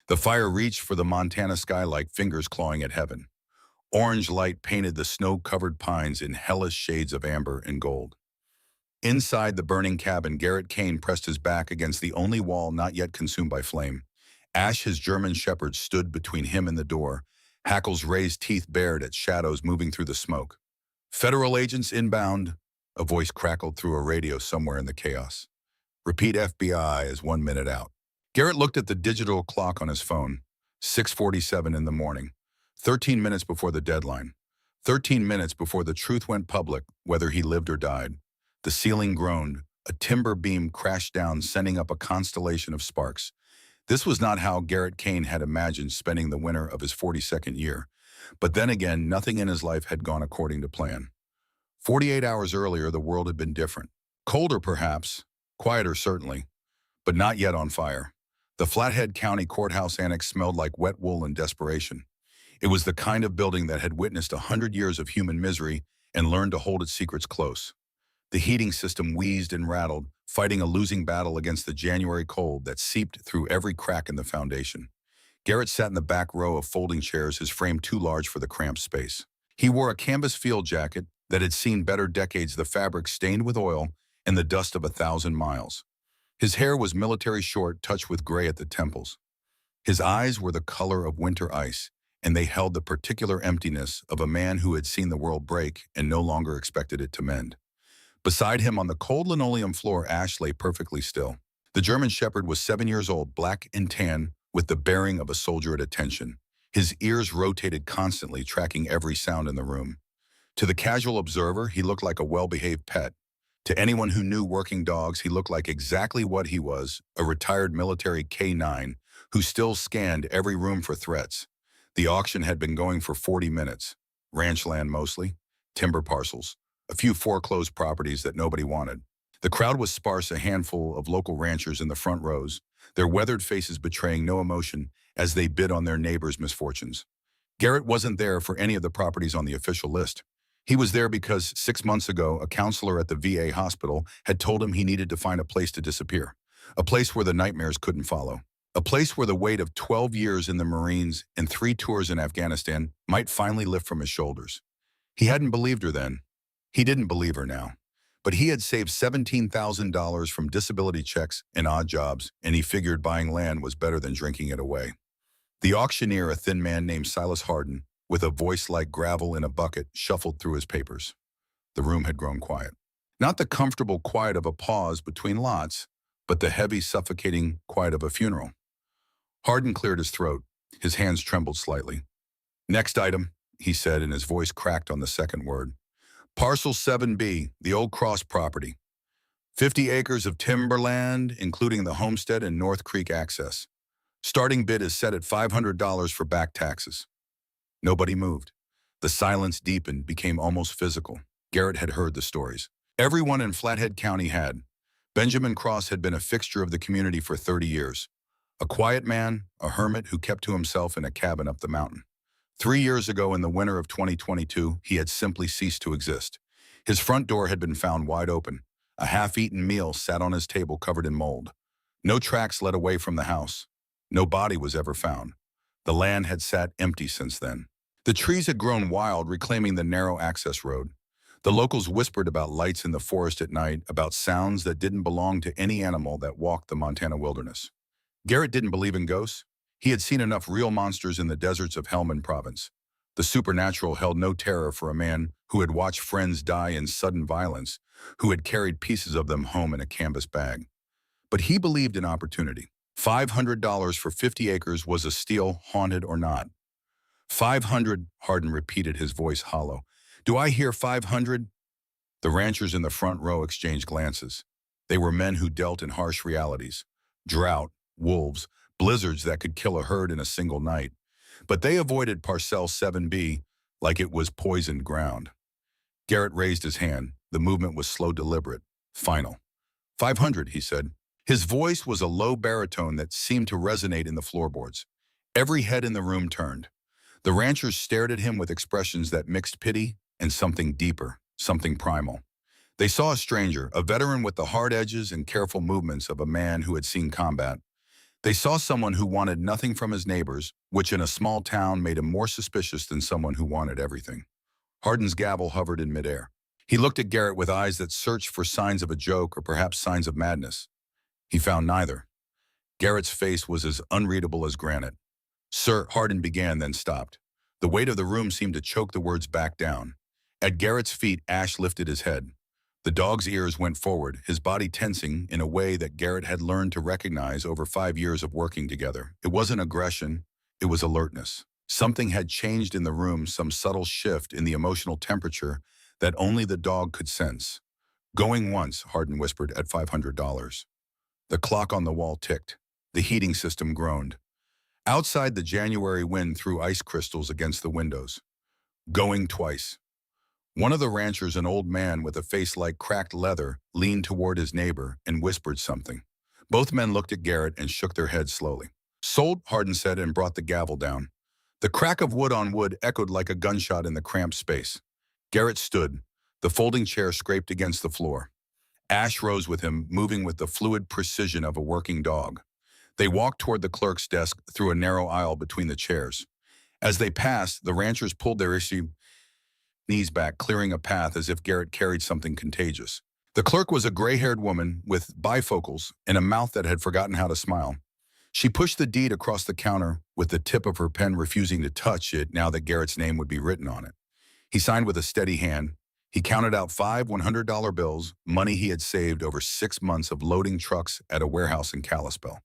The fire reached for the Montana sky like fingers clawing at heaven. Orange light painted the snow-covered pines in hellish shades of amber and gold. Inside the burning cabin, Garrett Kane pressed his back against the only wall not yet consumed by flame. Ash, his German shepherd, stood between him and the door, Hackle's raised teeth bared at shadows moving through the smoke. "Federal agents inbound," a voice crackled through a radio somewhere in the chaos. "Repeat FBI is 1 minute out." Garrett looked at the digital clock on his phone. 6:47 in the morning. 13 minutes before the deadline. 13 minutes before the truth went public, whether he lived or died. The ceiling groaned. A timber beam crashed down, sending up a constellation of sparks. This was not how Garrett Kane had imagined spending the winter of his 42nd year. But then again, nothing in his life had gone according to plan. 48 hours earlier, the world had been different. Colder, perhaps. Quieter, certainly. But not yet on fire. The Flathead County Courthouse Annex smelled like wet wool and desperation. It was the kind of building that had witnessed 100 years of human misery and learned to hold its secrets close. The heating system wheezed and rattled, fighting a losing battle against the January cold that seeped through every crack in the foundation. Garrett sat in the back row of folding chairs, his frame too large for the cramped space. He wore a canvas field jacket that had seen better decades, the fabric stained with oil and the dust of 1,000 miles. His hair was military short, touched with gray at the temples. His eyes were the color of winter ice, and they held the particular emptiness of a man who had seen the world break and no longer expected it to mend. Beside him on the cold linoleum floor, Ash lay perfectly still. The German shepherd was 7 years old, black and tan, with the bearing of a soldier at attention. His ears rotated constantly, tracking every sound in the room. To the casual observer, he looked like a well-behaved pet. To anyone who knew working dogs, he looked like exactly what he was, a retired military K-9 who still scanned every room for threats. The auction had been going for 40 minutes. Ranch land mostly, timber parcels, a few foreclosed properties that nobody wanted. The crowd was sparse, a handful of local ranchers in the front rows, their weathered faces betraying no emotion as they bid on their neighbors' misfortunes. Garrett wasn't there for any of the properties on the official list. He was there because 6 months ago, a counselor at the VA hospital had told him he needed to find a place to disappear, a place where the nightmares couldn't follow, a place where the weight of 12 years in the Marines and 3 tours in Afghanistan might finally lift from his shoulders. He hadn't believed her then. He didn't believe her now. But he had saved $17,000 from disability checks and odd jobs, and he figured buying land was better than drinking it away. The auctioneer, a thin man named Silas Harden, with a voice like gravel in a bucket, shuffled through his papers. The room had grown quiet. Not the comfortable quiet of a pause between lots, but the heavy, suffocating quiet of a funeral. Harden cleared his throat. His hands trembled slightly. "Next item," he said, and his voice cracked on the second word. "Parcel 7B, the Old Cross property. 50 acres of timberland, including the homestead and North Creek access. Starting bid is set at $500 for back taxes." Nobody moved. The silence deepened, became almost physical. Garrett had heard the stories. Everyone in Flathead County had. Benjamin Cross had been a fixture of the community for 30 years. A quiet man, a hermit who kept to himself in a cabin up the mountain. 3 years ago, in the winter of 2022, he had simply ceased to exist. His front door had been found wide open. A half-eaten meal sat on his table covered in mold. No tracks led away from the house. No body was ever found. The land had sat empty since then. The trees had grown wild, reclaiming the narrow access road. The locals whispered about lights in the forest at night, about sounds that didn't belong to any animal that walked the Montana wilderness. Garrett didn't believe in ghosts. He had seen enough real monsters in the deserts of Helmand Province. The supernatural held no terror for a man who had watched friends die in sudden violence, who had carried pieces of them home in a canvas bag. But he believed in opportunity. $500 for 50 acres was a steal, haunted or not. 500, Harden repeated, his voice hollow. "Do I hear 500? The ranchers in the front row exchanged glances. They were men who dealt in harsh realities. Drought, wolves, blizzards that could kill a herd in a single night. But they avoided Parcel 7B like it was poisoned ground. Garrett raised his hand. The movement was slow, deliberate, final. 500, he said. His voice was a low baritone that seemed to resonate in the floorboards. Every head in the room turned. The ranchers stared at him with expressions that mixed pity and something deeper, something primal. They saw a stranger, a veteran with the hard edges and careful movements of a man who had seen combat. They saw someone who wanted nothing from his neighbors, which in a small town made him more suspicious than someone who wanted everything. Hardin's gavel hovered in midair. He looked at Garrett with eyes that searched for signs of a joke or perhaps signs of madness. He found neither. Garrett's face was as unreadable as granite. "Sir," Hardin began, then stopped. The weight of the room seemed to choke the words back down. At Garrett's feet, Ash lifted his head. The dog's ears went forward, his body tensing in a way that Garrett had learned to recognize over 5 years of working together. It wasn't aggression, it was alertness. Something had changed in the room, some subtle shift in the emotional temperature that only the dog could sense. "Going once," Hardin whispered, "at $500. The clock on the wall ticked. The heating system groaned. Outside, the January wind threw ice crystals against the windows. "Going twice." One of the ranchers, an old man with a face like cracked leather, leaned toward his neighbor and whispered something. Both men looked at Garrett and shook their heads slowly. "Sold," Hardin said and brought the gavel down. The crack of wood on wood echoed like a gunshot in the cramped space. Garrett stood. The folding chair scraped against the floor. Ash rose with him, moving with the fluid precision of a working dog. They walked toward the clerk's desk through a narrow aisle between the chairs. As they passed, the ranchers pulled their knees back, clearing a path as if Garrett carried something contagious. The clerk was a gray-haired woman with bifocals and a mouth that had forgotten how to smile. She pushed the deed across the counter with the tip of her pen, refusing to touch it now that Garrett's name would be written on it. He signed with a steady hand. He counted out 5 $100 bills, money he had saved over 6 months of loading trucks at a warehouse in Kalispell.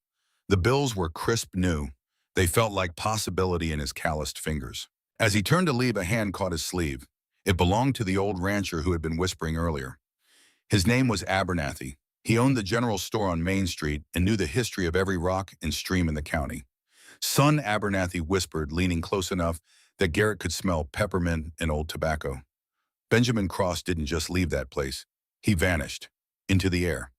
The bills were crisp new. They felt like possibility in his calloused fingers. As he turned to leave, a hand caught his sleeve. It belonged to the old rancher who had been whispering earlier. His name was Abernathy. He owned the general store on Main Street and knew the history of every rock and stream in the county. "Son," Abernathy whispered, leaning close enough that Garrett could smell peppermint and old tobacco. "Benjamin Cross didn't just leave that place. He vanished. Into the air.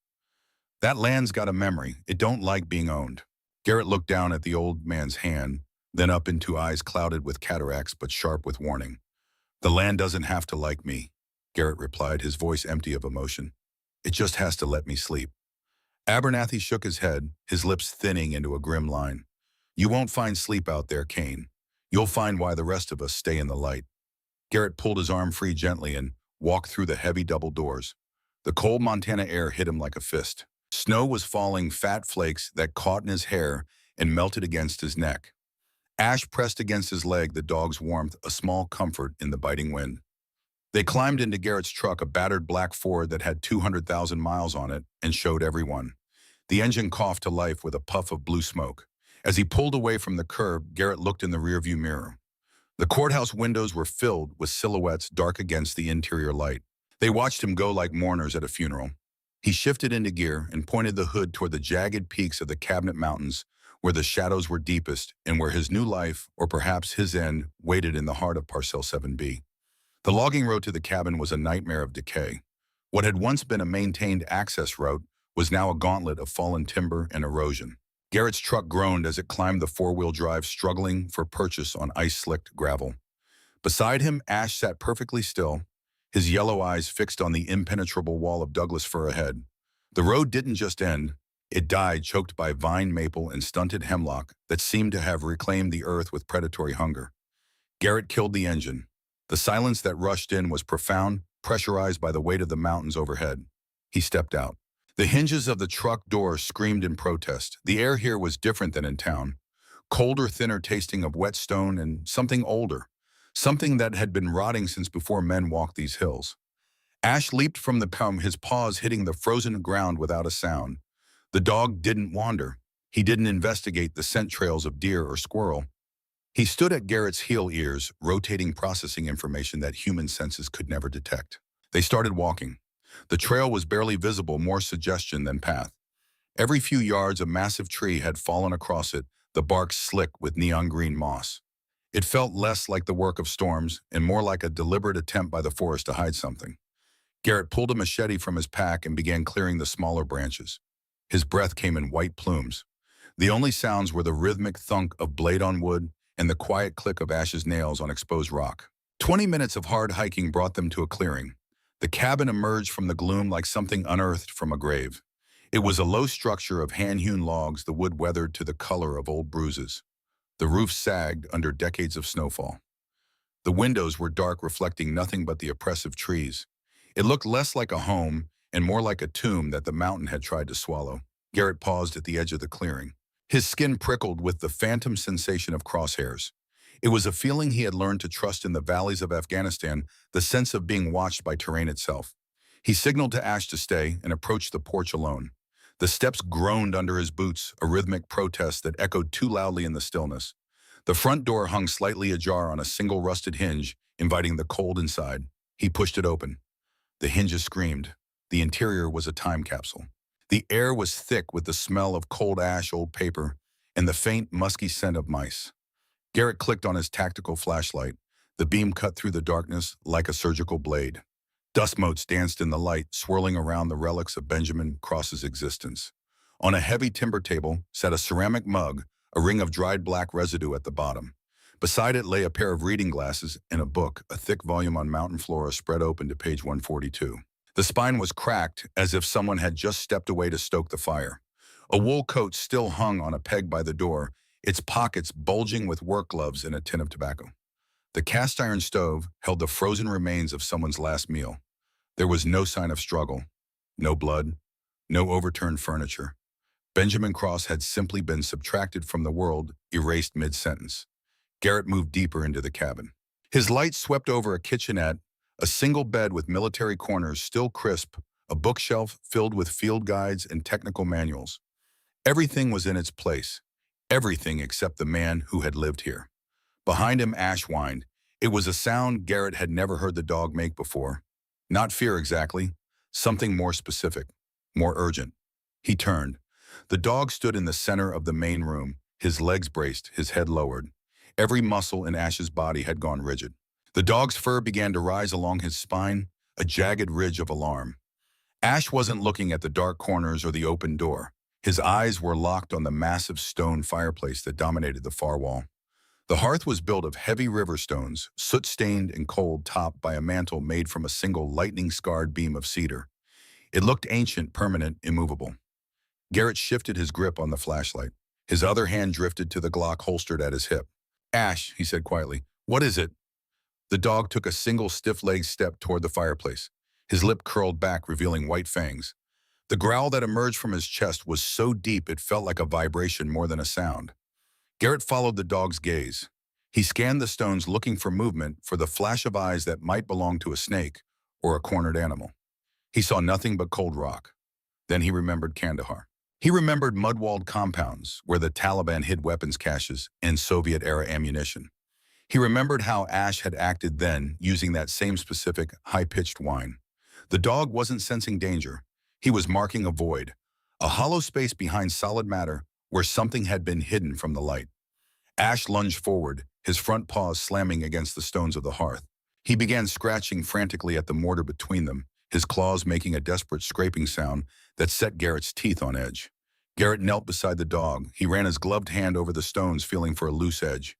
That land's got a memory. It don't like being owned." Garrett looked down at the old man's hand, then up into eyes clouded with cataracts but sharp with warning. "The land doesn't have to like me," Garrett replied, his voice empty of emotion. "It just has to let me sleep." Abernathy shook his head, his lips thinning into a grim line. "You won't find sleep out there, Kane. You'll find why the rest of us stay in the light." Garrett pulled his arm free gently and walked through the heavy double doors. The cold Montana air hit him like a fist. Snow was falling, fat flakes that caught in his hair and melted against his neck. Ash pressed against his leg, the dog's warmth a small comfort in the biting wind. They climbed into Garrett's truck, a battered black Ford that had 200,000 miles on it, and showed everyone. The engine coughed to life with a puff of blue smoke. As he pulled away from the curb, Garrett looked in the rearview mirror. The courthouse windows were filled with silhouettes dark against the interior light. They watched him go like mourners at a funeral. He shifted into gear and pointed the hood toward the jagged peaks of the Cabinet Mountains, where the shadows were deepest and where his new life, or perhaps his end, waited in the heart of Parcel 7B. The logging road to the cabin was a nightmare of decay. What had once been a maintained access route was now a gauntlet of fallen timber and erosion. Garrett's truck groaned as it climbed the four-wheel drive, struggling for purchase on ice-slicked gravel. Beside him, Ash sat perfectly still, his yellow eyes fixed on the impenetrable wall of Douglas fir ahead. The road didn't just end. It died, choked by vine maple and stunted hemlock that seemed to have reclaimed the earth with predatory hunger. Garrett killed the engine. The silence that rushed in was profound, pressurized by the weight of the mountains overhead. He stepped out. The hinges of the truck door screamed in protest. The air here was different than in town. Colder, thinner tasting of wet stone and something older. Something that had been rotting since before men walked these hills. Ash leaped from the pump, his paws hitting the frozen ground without a sound. The dog didn't wander. He didn't investigate the scent trails of deer or squirrel. He stood at Garrett's heel, ears rotating, processing information that human senses could never detect. They started walking. The trail was barely visible, more suggestion than path. Every few yards, a massive tree had fallen across it, the bark slick with neon green moss. It felt less like the work of storms and more like a deliberate attempt by the forest to hide something. Garrett pulled a machete from his pack and began clearing the smaller branches. His breath came in white plumes. The only sounds were the rhythmic thunk of blade on wood and the quiet click of Ash's nails on exposed rock. 20 minutes of hard hiking brought them to a clearing. The cabin emerged from the gloom like something unearthed from a grave. It was a low structure of hand-hewn logs, the wood weathered to the color of old bruises. The roof sagged under decades of snowfall. The windows were dark, reflecting nothing but the oppressive trees. It looked less like a home and more like a tomb that the mountain had tried to swallow. Garrett paused at the edge of the clearing. His skin prickled with the phantom sensation of crosshairs. It was a feeling he had learned to trust in the valleys of Afghanistan, the sense of being watched by terrain itself. He signaled to Ash to stay and approached the porch alone. The steps groaned under his boots, a rhythmic protest that echoed too loudly in the stillness. The front door hung slightly ajar on a single rusted hinge, inviting the cold inside. He pushed it open. The hinges screamed. The interior was a time capsule. The air was thick with the smell of cold ash, old paper, and the faint, musky scent of mice. Garrett clicked on his tactical flashlight. The beam cut through the darkness like a surgical blade. Dust motes danced in the light, swirling around the relics of Benjamin Cross's existence. On a heavy timber table sat a ceramic mug, a ring of dried black residue at the bottom. Beside it lay a pair of reading glasses and a book, a thick volume on mountain flora spread open to page 142. The spine was cracked, as if someone had just stepped away to stoke the fire. A wool coat still hung on a peg by the door, its pockets bulging with work gloves and a tin of tobacco. The cast iron stove held the frozen remains of someone's last meal. There was no sign of struggle, no blood, no overturned furniture. Benjamin Cross had simply been subtracted from the world, erased mid-sentence. Garrett moved deeper into the cabin. His light swept over a kitchenette, a single bed with military corners still crisp, a bookshelf filled with field guides and technical manuals. Everything was in its place, everything except the man who had lived here. Behind him, Ash whined. It was a sound Garrett had never heard the dog make before. Not fear exactly, something more specific, more urgent. He turned. The dog stood in the center of the main room, his legs braced, his head lowered. Every muscle in Ash's body had gone rigid. The dog's fur began to rise along his spine, a jagged ridge of alarm. Ash wasn't looking at the dark corners or the open door. His eyes were locked on the massive stone fireplace that dominated the far wall. The hearth was built of heavy river stones, soot-stained and cold, topped by a mantle made from a single lightning-scarred beam of cedar. It looked ancient, permanent, immovable. Garrett shifted his grip on the flashlight. His other hand drifted to the Glock holstered at his hip. "Ash," he said quietly, "what is it?" The dog took a single stiff-legged step toward the fireplace. His lip curled back, revealing white fangs. The growl that emerged from his chest was so deep it felt like a vibration more than a sound. Garrett followed the dog's gaze. He scanned the stones, looking for movement, for the flash of eyes that might belong to a snake or a cornered animal. He saw nothing but cold rock. Then he remembered Kandahar. He remembered mud-walled compounds where the Taliban hid weapons caches and Soviet-era ammunition. He remembered how Ash had acted then, using that same specific, high-pitched whine. The dog wasn't sensing danger. He was marking a void, a hollow space behind solid matter where something had been hidden from the light. Ash lunged forward, his front paws slamming against the stones of the hearth. He began scratching frantically at the mortar between them, his claws making a desperate scraping sound that set Garrett's teeth on edge. Garrett knelt beside the dog. He ran his gloved hand over the stones, feeling for a loose edge.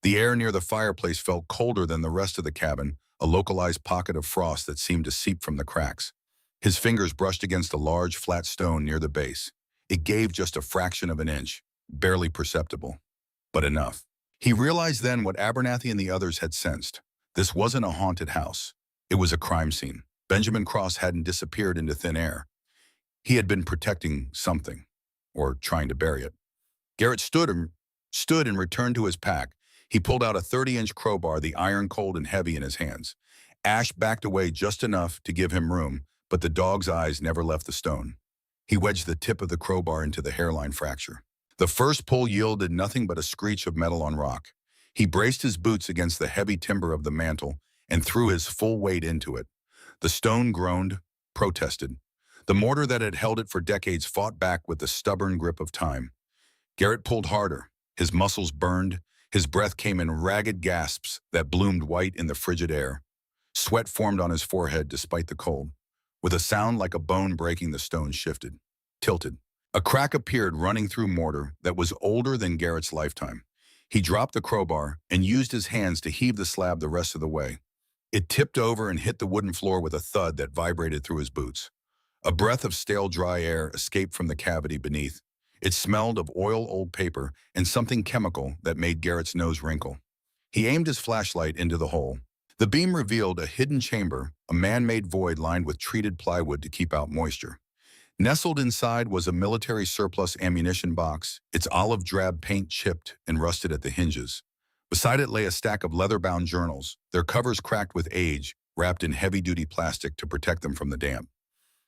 The air near the fireplace felt colder than the rest of the cabin, a localized pocket of frost that seemed to seep from the cracks. His fingers brushed against a large, flat stone near the base. It gave just a fraction of an inch, barely perceptible, but enough. He realized then what Abernathy and the others had sensed. This wasn't a haunted house. It was a crime scene. Benjamin Cross hadn't disappeared into thin air. He had been protecting something, or trying to bury it. Garrett stood and returned to his pack. He pulled out a 30-inch crowbar, the iron cold and heavy in his hands. Ash backed away just enough to give him room, but the dog's eyes never left the stone. He wedged the tip of the crowbar into the hairline fracture. The first pull yielded nothing but a screech of metal on rock. He braced his boots against the heavy timber of the mantel and threw his full weight into it. The stone groaned, protested. The mortar that had held it for decades fought back with the stubborn grip of time. Garrett pulled harder. His muscles burned. His breath came in ragged gasps that bloomed white in the frigid air. Sweat formed on his forehead despite the cold. With a sound like a bone breaking, the stone shifted, tilted. A crack appeared running through mortar that was older than Garrett's lifetime. He dropped the crowbar and used his hands to heave the slab the rest of the way. It tipped over and hit the wooden floor with a thud that vibrated through his boots. A breath of stale, dry air escaped from the cavity beneath. It smelled of oil, old paper, and something chemical that made Garrett's nose wrinkle. He aimed his flashlight into the hole. The beam revealed a hidden chamber, a man-made void lined with treated plywood to keep out moisture. Nestled inside was a military surplus ammunition box, its olive drab paint chipped and rusted at the hinges. Beside it lay a stack of leather-bound journals, their covers cracked with age, wrapped in heavy-duty plastic to protect them from the damp.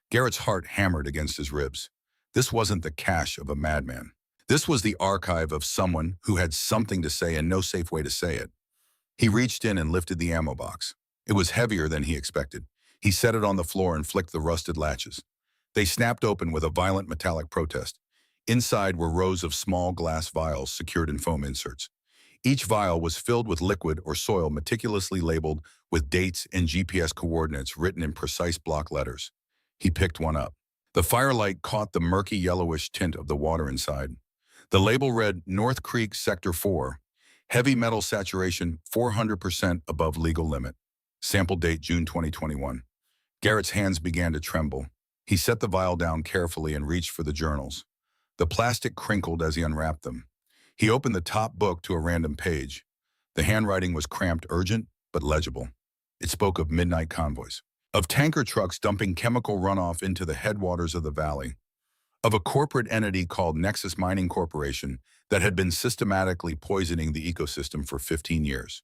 Garrett's heart hammered against his ribs. This wasn't the cache of a madman. This was the archive of someone who had something to say and no safe way to say it. He reached in and lifted the ammo box. It was heavier than he expected. He set it on the floor and flicked the rusted latches. They snapped open with a violent metallic protest. Inside were rows of small glass vials secured in foam inserts. Each vial was filled with liquid or soil meticulously labeled with dates and GPS coordinates written in precise block letters. He picked one up. The firelight caught the murky yellowish tint of the water inside. The label read North Creek Sector 4, heavy metal saturation 400% above legal limit. Sample date June 2021. Garrett's hands began to tremble. He set the vial down carefully and reached for the journals. The plastic crinkled as he unwrapped them. He opened the top book to a random page. The handwriting was cramped, urgent, but legible. It spoke of midnight convoys, of tanker trucks dumping chemical runoff into the headwaters of the valley, of a corporate entity called Nexus Mining Corporation that had been systematically poisoning the ecosystem for 15 years.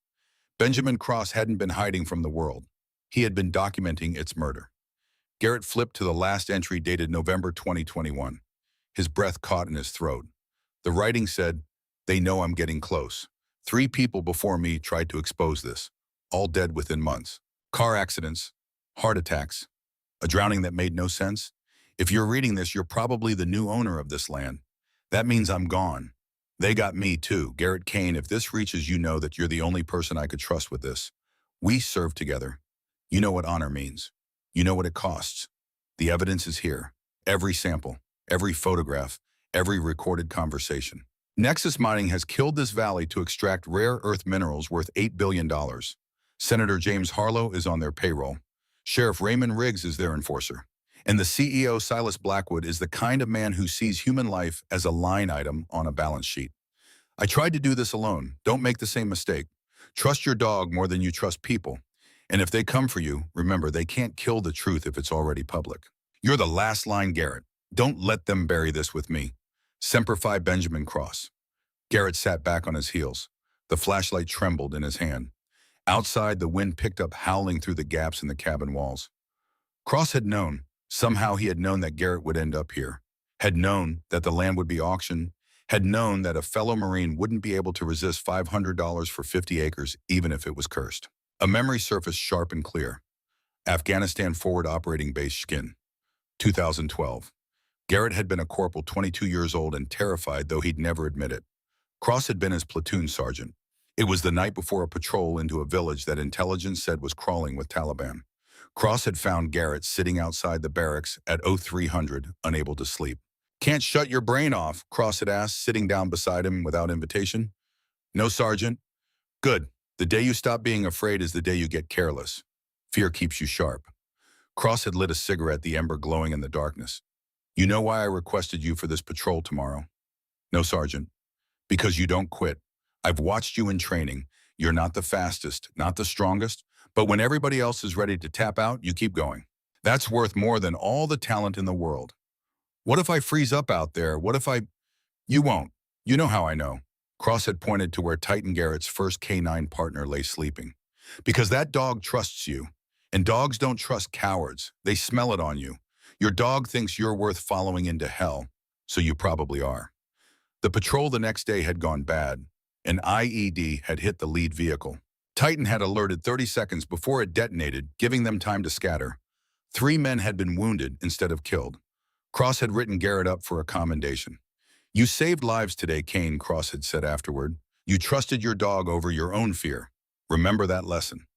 Benjamin Cross hadn't been hiding from the world. He had been documenting its murder. Garrett flipped to the last entry dated November 2021. His breath caught in his throat. The writing said, "They know I'm getting close. 3 people before me tried to expose this, all dead within months. Car accidents, heart attacks, a drowning that made no sense. If you're reading this, you're probably the new owner of this land. That means I'm gone. They got me too. Garrett Kane, if this reaches you, know that you're the only person I could trust with this. We served together. You know what honor means. You know what it costs. The evidence is here. Every sample, every photograph, every recorded conversation. Nexus Mining has killed this valley to extract rare earth minerals worth $8 billion. Senator James Harlow is on their payroll. Sheriff Raymond Riggs is their enforcer. And the CEO, Silas Blackwood, is the kind of man who sees human life as a line item on a balance sheet. I tried to do this alone. Don't make the same mistake. Trust your dog more than you trust people. And if they come for you, remember, they can't kill the truth if it's already public. You're the last line, Garrett. Don't let them bury this with me. Semper Fi, Benjamin Cross. Garrett sat back on his heels. The flashlight trembled in his hand. Outside, the wind picked up, howling through the gaps in the cabin walls. Cross had known. Somehow he had known that Garrett would end up here. Had known that the land would be auctioned. Had known that a fellow Marine wouldn't be able to resist $500 for 50 acres, even if it was cursed. A memory surfaced sharp and clear. Afghanistan Forward Operating Base Shkin. 2012. Garrett had been a corporal 22 years old and terrified, though he'd never admit it. Cross had been his platoon sergeant. It was the night before a patrol into a village that intelligence said was crawling with Taliban. Cross had found Garrett sitting outside the barracks at 0300, unable to sleep. "Can't shut your brain off?" Cross had asked, sitting down beside him without invitation. "No, Sergeant." "Good. The day you stop being afraid is the day you get careless. Fear keeps you sharp." Cross had lit a cigarette, the ember glowing in the darkness. "You know why I requested you for this patrol tomorrow?" "No, Sergeant." "Because you don't quit. I've watched you in training. You're not the fastest, not the strongest, but when everybody else is ready to tap out, you keep going. That's worth more than all the talent in the world. What if I freeze up out there? What if I... You won't. You know how I know." Cross had pointed to where Titan Garrett's first K9 partner lay sleeping. "Because that dog trusts you. And dogs don't trust cowards. They smell it on you. Your dog thinks you're worth following into hell, so you probably are." The patrol the next day had gone bad. An IED had hit the lead vehicle. Titan had alerted 30 seconds before it detonated, giving them time to scatter. 3 men had been wounded instead of killed. Cross had written Garrett up for a commendation. "You saved lives today, Kane," Cross had said afterward. "You trusted your dog over your own fear. Remember that lesson."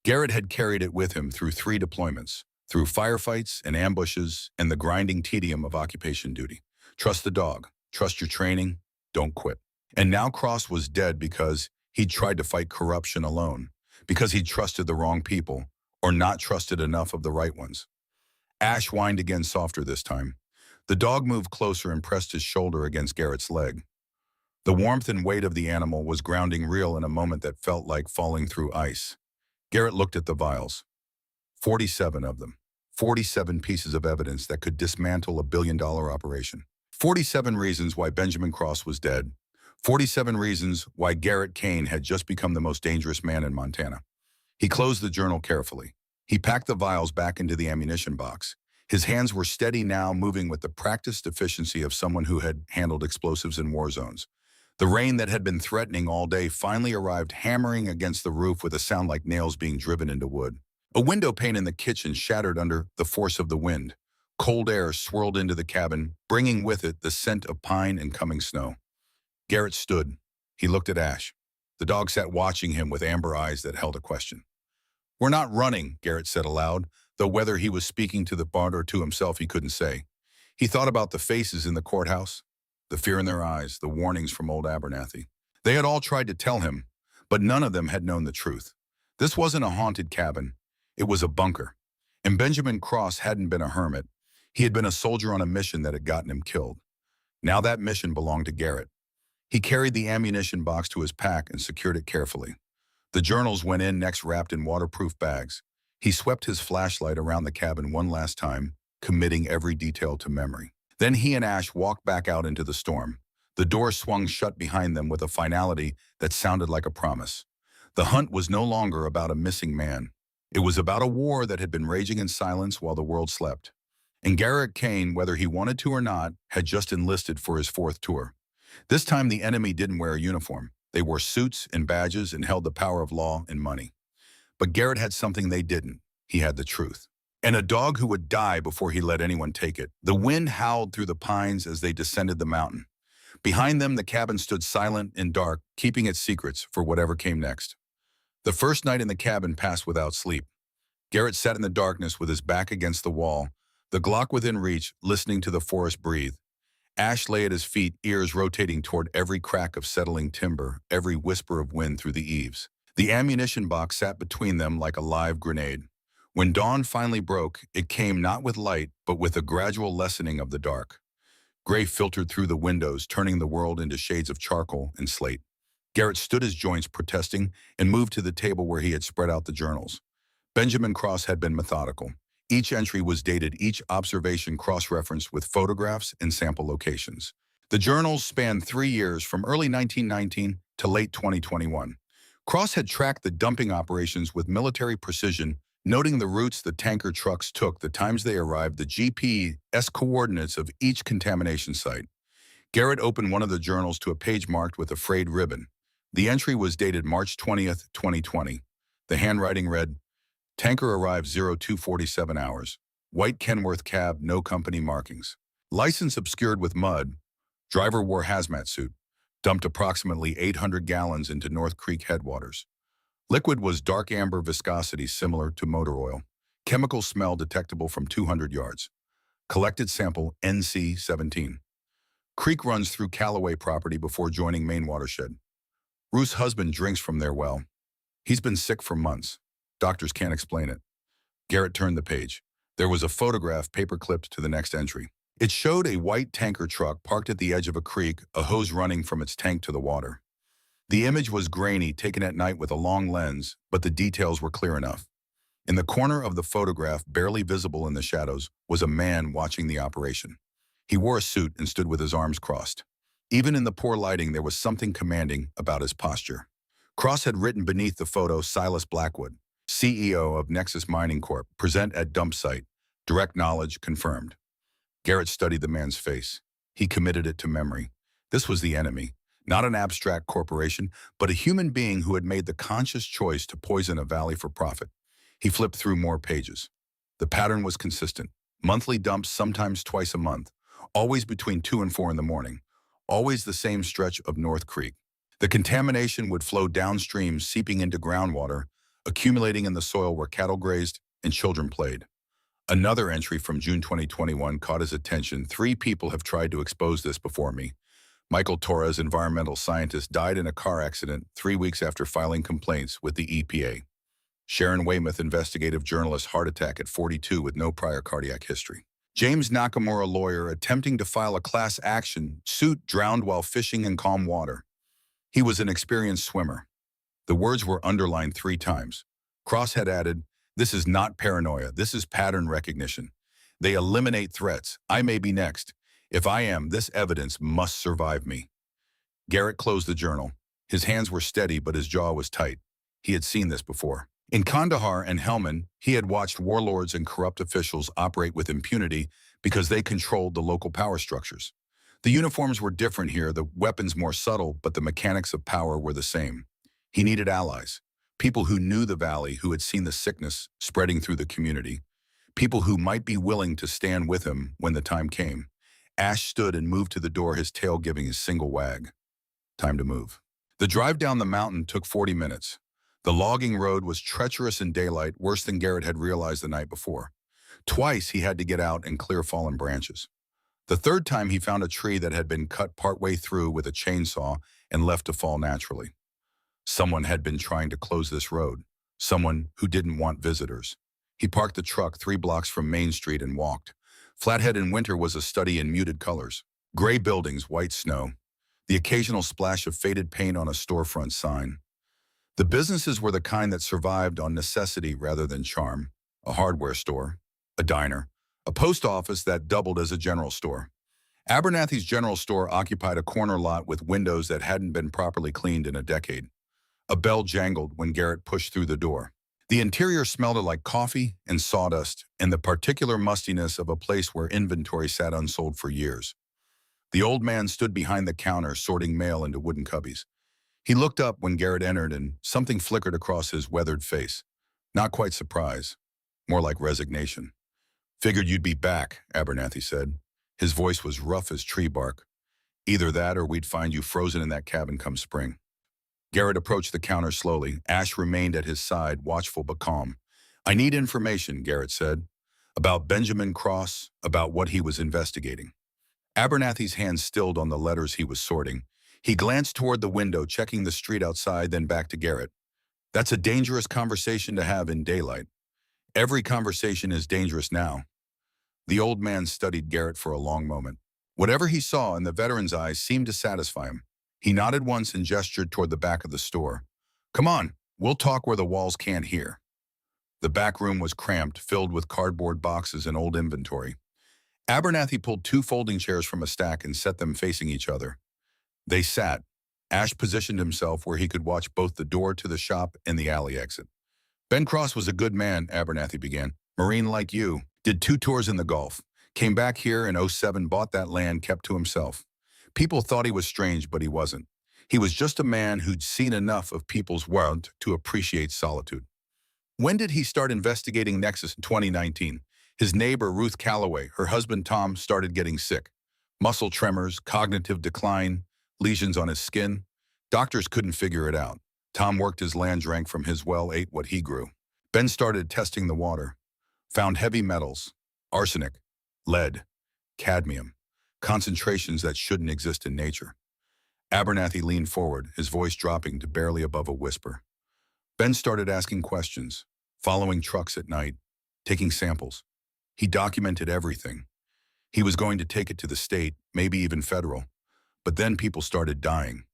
Garrett had carried it with him through 3 deployments, through firefights and ambushes and the grinding tedium of occupation duty. Trust the dog. Trust your training. Don't quit. And now Cross was dead because he'd tried to fight corruption alone, because he'd trusted the wrong people or not trusted enough of the right ones. Ash whined again, softer this time. The dog moved closer and pressed his shoulder against Garrett's leg. The warmth and weight of the animal was grounding real in a moment that felt like falling through ice. Garrett looked at the vials. 47 of them. 47 pieces of evidence that could dismantle a billion-dollar operation. 47 reasons why Benjamin Cross was dead. 47 reasons why Garrett Kane had just become the most dangerous man in Montana. He closed the journal carefully. He packed the vials back into the ammunition box. His hands were steady now, moving with the practiced efficiency of someone who had handled explosives in war zones. The rain that had been threatening all day finally arrived, hammering against the roof with a sound like nails being driven into wood. A window pane in the kitchen shattered under the force of the wind. Cold air swirled into the cabin, bringing with it the scent of pine and coming snow. Garrett stood. He looked at Ash. The dog sat watching him with amber eyes that held a question. "We're not running," Garrett said aloud, though whether he was speaking to the bard or to himself he couldn't say. He thought about the faces in the courthouse, the fear in their eyes, the warnings from old Abernathy. They had all tried to tell him, but none of them had known the truth. This wasn't a haunted cabin. It was a bunker. And Benjamin Cross hadn't been a hermit. He had been a soldier on a mission that had gotten him killed. Now that mission belonged to Garrett. He carried the ammunition box to his pack and secured it carefully. The journals went in next, wrapped in waterproof bags. He swept his flashlight around the cabin one last time, committing every detail to memory. Then he and Ash walked back out into the storm. The door swung shut behind them with a finality that sounded like a promise. The hunt was no longer about a missing man. It was about a war that had been raging in silence while the world slept. And Garrett Kane, whether he wanted to or not, had just enlisted for his 4th tour. This time the enemy didn't wear a uniform. They wore suits and badges and held the power of law and money. But Garrett had something they didn't. He had the truth. And a dog who would die before he let anyone take it. The wind howled through the pines as they descended the mountain. Behind them, the cabin stood silent and dark, keeping its secrets for whatever came next. The first night in the cabin passed without sleep. Garrett sat in the darkness with his back against the wall, the Glock within reach, listening to the forest breathe. Ash lay at his feet, ears rotating toward every crack of settling timber, every whisper of wind through the eaves. The ammunition box sat between them like a live grenade. When dawn finally broke, it came not with light, but with a gradual lessening of the dark. Gray filtered through the windows, turning the world into shades of charcoal and slate. Garrett stood his joints protesting and moved to the table where he had spread out the journals. Benjamin Cross had been methodical. Each entry was dated, each observation cross-referenced with photographs and sample locations. The journals spanned 3 years, from early 1919 to late 2021. Cross had tracked the dumping operations with military precision, noting the routes the tanker trucks took, the times they arrived, the GPS coordinates of each contamination site. Garrett opened one of the journals to a page marked with a frayed ribbon. The entry was dated March 20th, 2020. The handwriting read, "Tanker arrived 0247 hours. White Kenworth cab, no company markings. License obscured with mud. Driver wore hazmat suit. Dumped approximately 800 gallons into North Creek headwaters. Liquid was dark amber viscosity similar to motor oil. Chemical smell detectable from 200 yards. Collected sample NC-17. Creek runs through Callaway property before joining main watershed. Ruth's husband drinks from their well. He's been sick for months. Doctors can't explain it." Garrett turned the page. There was a photograph paper-clipped to the next entry. It showed a white tanker truck parked at the edge of a creek, a hose running from its tank to the water. The image was grainy, taken at night with a long lens, but the details were clear enough. In the corner of the photograph, barely visible in the shadows, was a man watching the operation. He wore a suit and stood with his arms crossed. Even in the poor lighting, there was something commanding about his posture. Cross had written beneath the photo, "Silas Blackwood, CEO of Nexus Mining Corp., present at dump site. Direct knowledge confirmed." Garrett studied the man's face. He committed it to memory. This was the enemy, not an abstract corporation, but a human being who had made the conscious choice to poison a valley for profit. He flipped through more pages. The pattern was consistent. Monthly dumps, sometimes twice a month, always between 2 and 4 in the morning, always the same stretch of North Creek. The contamination would flow downstream, seeping into groundwater, accumulating in the soil where cattle grazed and children played. Another entry from June 2021 caught his attention. "3 people have tried to expose this before me. Michael Torres, environmental scientist, died in a car accident 3 weeks after filing complaints with the EPA. Sharon Weymouth, investigative journalist, heart attack at 42 with no prior cardiac history. James Nakamura, lawyer, attempting to file a class action suit, drowned while fishing in calm water. He was an experienced swimmer. The words were underlined 3 times. Cross had added, "This is not paranoia, this is pattern recognition. They eliminate threats. I may be next. If I am, this evidence must survive me." Garrett closed the journal. His hands were steady, but his jaw was tight. He had seen this before. In Kandahar and Helmand, he had watched warlords and corrupt officials operate with impunity because they controlled the local power structures. The uniforms were different here, the weapons more subtle, but the mechanics of power were the same. He needed allies, people who knew the valley, who had seen the sickness spreading through the community, people who might be willing to stand with him when the time came. Ash stood and moved to the door, his tail giving a single wag. Time to move. The drive down the mountain took 40 minutes. The logging road was treacherous in daylight, worse than Garrett had realized the night before. Twice he had to get out and clear fallen branches. The third time he found a tree that had been cut partway through with a chainsaw and left to fall naturally. Someone had been trying to close this road. Someone who didn't want visitors. He parked the truck 3 blocks from Main Street and walked. Flathead in winter was a study in muted colors. Gray buildings, white snow. The occasional splash of faded paint on a storefront sign. The businesses were the kind that survived on necessity rather than charm. A hardware store, a diner, a post office that doubled as a general store. Abernathy's general store occupied a corner lot with windows that hadn't been properly cleaned in a decade. A bell jangled when Garrett pushed through the door. The interior smelled like coffee and sawdust and the particular mustiness of a place where inventory sat unsold for years. The old man stood behind the counter, sorting mail into wooden cubbies. He looked up when Garrett entered, and something flickered across his weathered face. Not quite surprise, more like resignation. "Figured you'd be back," Abernathy said. His voice was rough as tree bark. "Either that or we'd find you frozen in that cabin come spring." Garrett approached the counter slowly. Ash remained at his side, watchful but calm. "I need information," Garrett said, "about Benjamin Cross, about what he was investigating." Abernathy's hands stilled on the letters he was sorting. He glanced toward the window, checking the street outside, then back to Garrett. "That's a dangerous conversation to have in daylight. Every conversation is dangerous now." The old man studied Garrett for a long moment. Whatever he saw in the veteran's eyes seemed to satisfy him. He nodded once and gestured toward the back of the store. "Come on, we'll talk where the walls can't hear." The back room was cramped, filled with cardboard boxes and old inventory. Abernathy pulled 2 folding chairs from a stack and set them facing each other. They sat. Ash positioned himself where he could watch both the door to the shop and the alley exit. "Ben Cross was a good man," Abernathy began. "Marine like you. Did 2 tours in the Gulf. Came back here in '07, bought that land, kept to himself. People thought he was strange, but he wasn't. He was just a man who'd seen enough of people's world to appreciate solitude." When did he start investigating Nexus? In 2019. His neighbor, Ruth Calloway, her husband, Tom, started getting sick. Muscle tremors, cognitive decline, lesions on his skin. Doctors couldn't figure it out. Tom worked his land, drank from his well, ate what he grew. Ben started testing the water. Found heavy metals, arsenic, lead, cadmium, concentrations that shouldn't exist in nature. Abernathy leaned forward, his voice dropping to barely above a whisper. Ben started asking questions, following trucks at night, taking samples. He documented everything. He was going to take it to the state, maybe even federal. But then people started dying.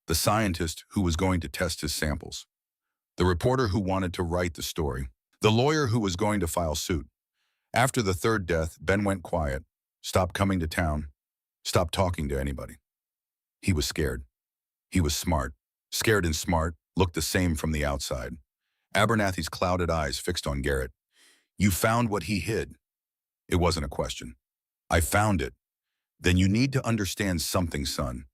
The scientist who was going to test his samples. The reporter who wanted to write the story. The lawyer who was going to file suit. After the 3rd death, Ben went quiet, stopped coming to town, stopped talking to anybody. He was scared. He was smart. Scared and smart looked the same from the outside. Abernathy's clouded eyes fixed on Garrett. "You found what he hid." It wasn't a question. "I found it." "Then you need to understand something, son.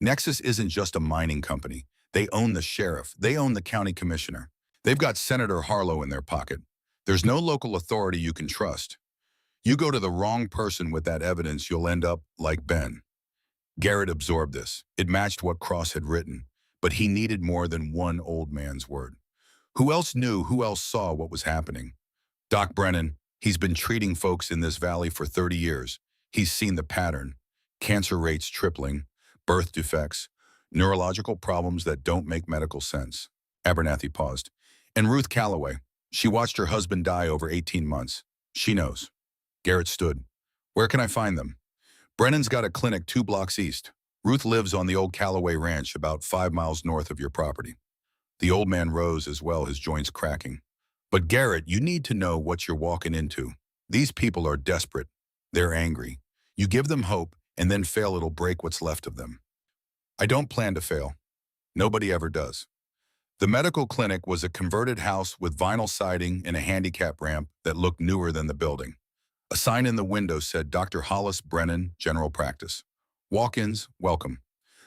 Nexus isn't just a mining company. They own the sheriff. They own the county commissioner. They've got Senator Harlow in their pocket. There's no local authority you can trust. You go to the wrong person with that evidence, you'll end up like Ben." Garrett absorbed this. It matched what Cross had written, but he needed more than one old man's word. Who else knew? Who else saw what was happening? Doc Brennan. He's been treating folks in this valley for 30 years. He's seen the pattern. Cancer rates tripling, birth defects, neurological problems that don't make medical sense. Abernathy paused. And Ruth Calloway. She watched her husband die over 18 months. She knows. Garrett stood. Where can I find them? Brennan's got a clinic 2 blocks east. Ruth lives on the old Calloway Ranch about 5 miles north of your property. The old man rose as well, his joints cracking. But Garrett, you need to know what you're walking into. These people are desperate. They're angry. You give them hope and then fail, it'll break what's left of them. I don't plan to fail. Nobody ever does. The medical clinic was a converted house with vinyl siding and a handicap ramp that looked newer than the building. A sign in the window said Dr. Hollis Brennan, General Practice. Walk-ins, welcome.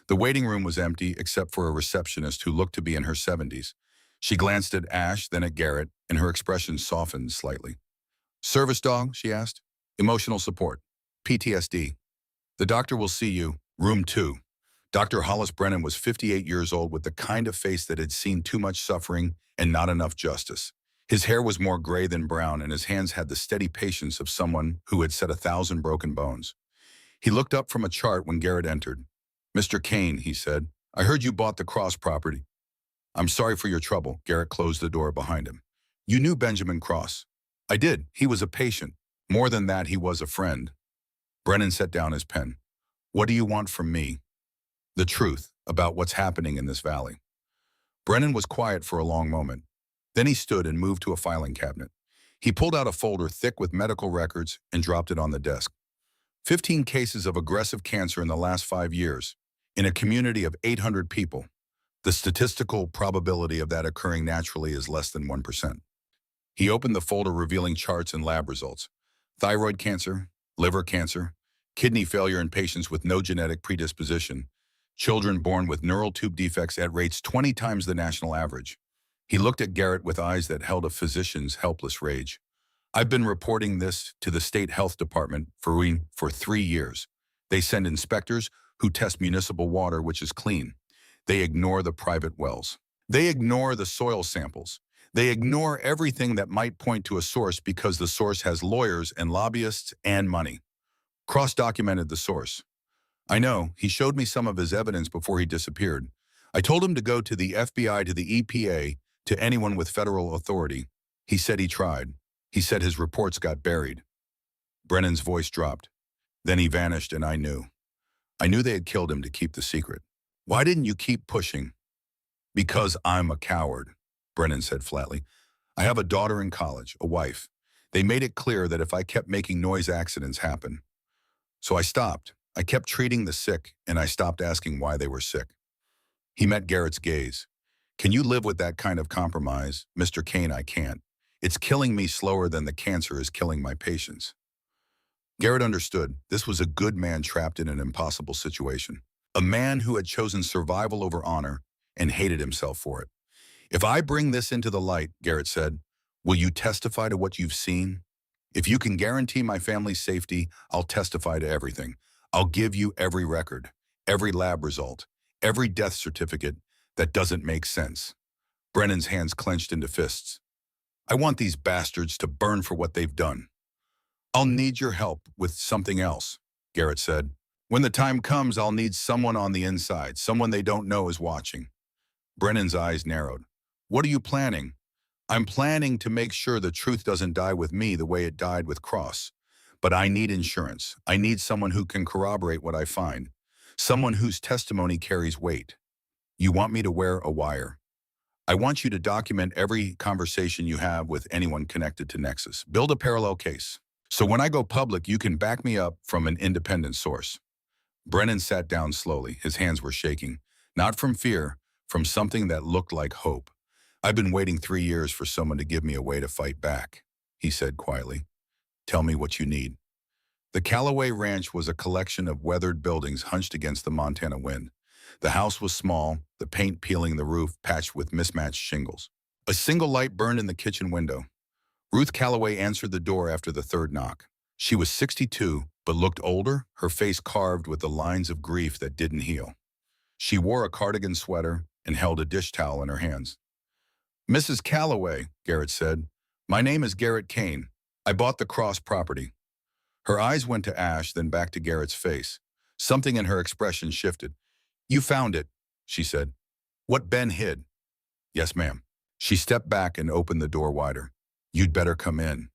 The waiting room was empty except for a receptionist who looked to be in her 70s. She glanced at Ash, then at Garrett, and her expression softened slightly. Service dog, she asked. Emotional support. PTSD. The doctor will see you. Room 2. Dr. Hollis Brennan was 58 years old with the kind of face that had seen too much suffering and not enough justice. His hair was more gray than brown, and his hands had the steady patience of someone who had set 1,000 broken bones. He looked up from a chart when Garrett entered. Mr. Kane, he said, I heard you bought the Cross property. I'm sorry for your trouble. Garrett closed the door behind him. You knew Benjamin Cross. I did. He was a patient. More than that, he was a friend. Brennan set down his pen. What do you want from me? The truth about what's happening in this valley. Brennan was quiet for a long moment. Then he stood and moved to a filing cabinet. He pulled out a folder thick with medical records and dropped it on the desk. 15 cases of aggressive cancer in the last 5 years, in a community of 800 people. The statistical probability of that occurring naturally is less than 1%. He opened the folder revealing charts and lab results. Thyroid cancer, liver cancer, kidney failure in patients with no genetic predisposition, children born with neural tube defects at rates 20 times the national average. He looked at Garrett with eyes that held a physician's helpless rage. I've been reporting this to the state health department for 3 years. They send inspectors who test municipal water, which is clean. They ignore the private wells. They ignore the soil samples. They ignore everything that might point to a source because the source has lawyers and lobbyists and money. Cross documented the source. I know, he showed me some of his evidence before he disappeared. I told him to go to the FBI, to the EPA, to anyone with federal authority. He said he tried. He said his reports got buried. Brennan's voice dropped. Then he vanished and I knew. I knew they had killed him to keep the secret. Why didn't you keep pushing? Because I'm a coward, Brennan said flatly. I have a daughter in college, a wife. They made it clear that if I kept making noise, accidents happen. So I stopped. I kept treating the sick, and I stopped asking why they were sick. He met Garrett's gaze. Can you live with that kind of compromise? Mr. Kane, I can't. It's killing me slower than the cancer is killing my patients. Garrett understood. This was a good man trapped in an impossible situation. A man who had chosen survival over honor and hated himself for it. If I bring this into the light, Garrett said, will you testify to what you've seen? If you can guarantee my family's safety, I'll testify to everything. I'll give you every record, every lab result, every death certificate that doesn't make sense. Brennan's hands clenched into fists. I want these bastards to burn for what they've done. I'll need your help with something else, Garrett said. When the time comes, I'll need someone on the inside, someone they don't know is watching. Brennan's eyes narrowed. What are you planning? I'm planning to make sure the truth doesn't die with me the way it died with Cross. But I need insurance. I need someone who can corroborate what I find. Someone whose testimony carries weight. You want me to wear a wire. I want you to document every conversation you have with anyone connected to Nexus. Build a parallel case. So when I go public, you can back me up from an independent source. Brennan sat down slowly. His hands were shaking. Not from fear, from something that looked like hope. I've been waiting 3 years for someone to give me a way to fight back, he said quietly. Tell me what you need. The Calloway Ranch was a collection of weathered buildings hunched against the Montana wind. The house was small, the paint peeling the roof patched with mismatched shingles. A single light burned in the kitchen window. Ruth Calloway answered the door after the third knock. She was 62, but looked older, her face carved with the lines of grief that didn't heal. She wore a cardigan sweater and held a dish towel in her hands. Mrs. Calloway, Garrett said, my name is Garrett Kane. I bought the Cross property. Her eyes went to Ash, then back to Garrett's face. Something in her expression shifted. You found it, she said. What Ben hid. Yes, ma'am. She stepped back and opened the door wider. "You'd better come in."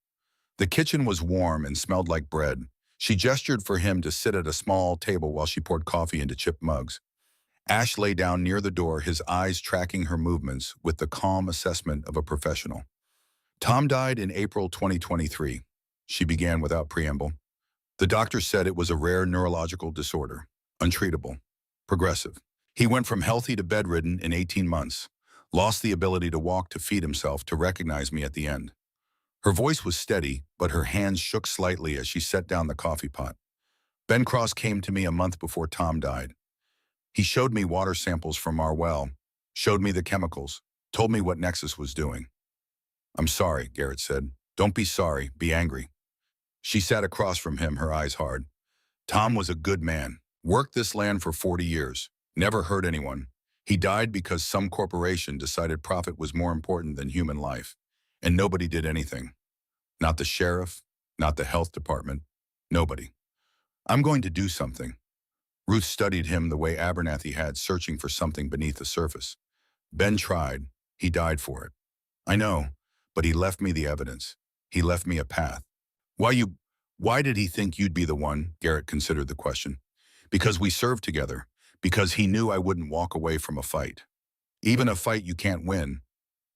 The kitchen was warm and smelled like bread. She gestured for him to sit at a small table while she poured coffee into chipped mugs. Ash lay down near the door, his eyes tracking her movements with the calm assessment of a professional. Tom died in April 2023. She began without preamble. The doctor said it was a rare neurological disorder, untreatable, progressive. He went from healthy to bedridden in 18 months, lost the ability to walk, to feed himself, to recognize me at the end. Her voice was steady, but her hands shook slightly as she set down the coffee pot. Ben Cross came to me a month before Tom died. He showed me water samples from our well, showed me the chemicals, told me what Nexus was doing. "I'm sorry," Garrett said. "Don't be sorry, be angry." She sat across from him, her eyes hard. "Tom was a good man, worked this land for 40 years, never hurt anyone. He died because some corporation decided profit was more important than human life, and nobody did anything. Not the sheriff, not the health department, nobody. I'm going to do something." Ruth studied him the way Abernathy had, searching for something beneath the surface. "Ben tried. He died for it. I know, but he left me the evidence. He left me a path." Why did he think you'd be the one?" Garrett considered the question. "Because we served together. Because he knew I wouldn't walk away from a fight. Even a fight you can't win,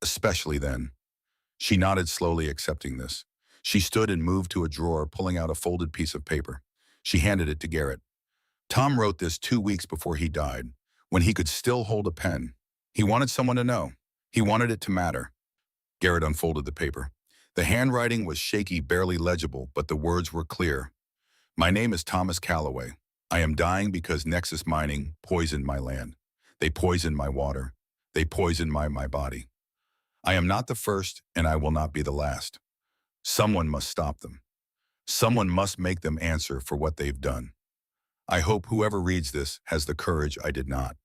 especially then." She nodded slowly, accepting this. She stood and moved to a drawer, pulling out a folded piece of paper. She handed it to Garrett. "Tom wrote this 2 weeks before he died, when he could still hold a pen. He wanted someone to know. He wanted it to matter." Garrett unfolded the paper. The handwriting was shaky, barely legible, but the words were clear. "My name is Thomas Calloway. I am dying because Nexus Mining poisoned my land. They poisoned my water. They poisoned my body. I am not the first, and I will not be the last. Someone must stop them. Someone must make them answer for what they've done. I hope whoever reads this has the courage I did not."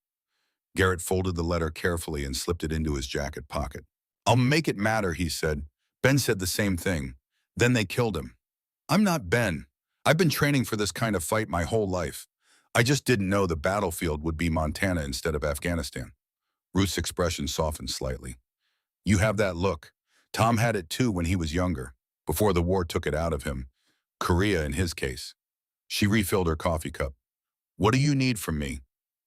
Garrett folded the letter carefully and slipped it into his jacket pocket. "I'll make it matter," he said. "Ben said the same thing. Then they killed him. I'm not Ben. I've been training for this kind of fight my whole life. I just didn't know the battlefield would be Montana instead of Afghanistan." Ruth's expression softened slightly. "You have that look. Tom had it too when he was younger, before the war took it out of him. Korea in his case." She refilled her coffee cup. "What do you need from me?"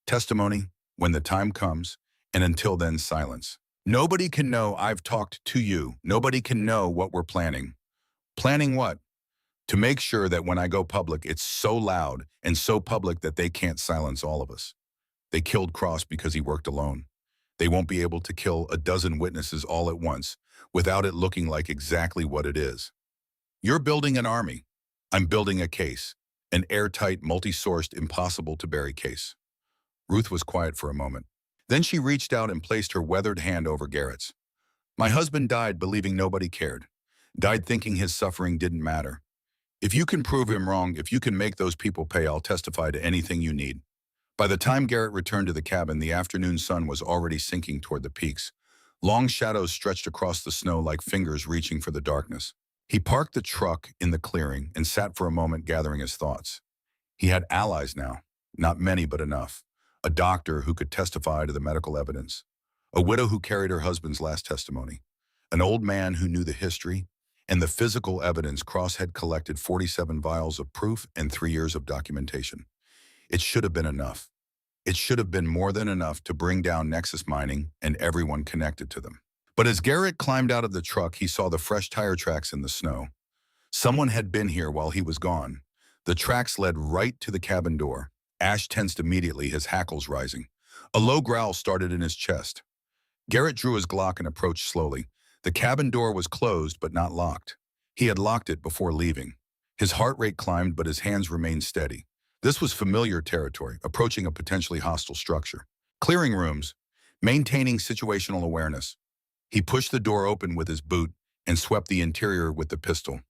"Testimony, when the time comes, and until then, silence. Nobody can know I've talked to you. Nobody can know what we're planning." "Planning what?" "To make sure that when I go public, it's so loud and so public that they can't silence all of us. They killed Cross because he worked alone. They won't be able to kill a dozen witnesses all at once without it looking like exactly what it is. You're building an army. I'm building a case. An airtight, multi-sourced, impossible-to-bury case." Ruth was quiet for a moment. Then she reached out and placed her weathered hand over Garrett's. "My husband died believing nobody cared. Died thinking his suffering didn't matter. If you can prove him wrong, if you can make those people pay, I'll testify to anything you need." By the time Garrett returned to the cabin, the afternoon sun was already sinking toward the peaks. Long shadows stretched across the snow like fingers reaching for the darkness. He parked the truck in the clearing and sat for a moment, gathering his thoughts. He had allies now, not many but enough. A doctor who could testify to the medical evidence. A widow who carried her husband's last testimony. An old man who knew the history and the physical evidence. Cross had collected 47 vials of proof and 3 years of documentation. It should have been enough. It should have been more than enough to bring down Nexus Mining and everyone connected to them. But as Garrett climbed out of the truck, he saw the fresh tire tracks in the snow. Someone had been here while he was gone. The tracks led right to the cabin door. Ash tensed immediately, his hackles rising. A low growl started in his chest. Garrett drew his Glock and approached slowly. The cabin door was closed but not locked. He had locked it before leaving. His heart rate climbed, but his hands remained steady. This was familiar territory, approaching a potentially hostile structure. Clearing rooms, maintaining situational awareness. He pushed the door open with his boot and swept the interior with the pistol.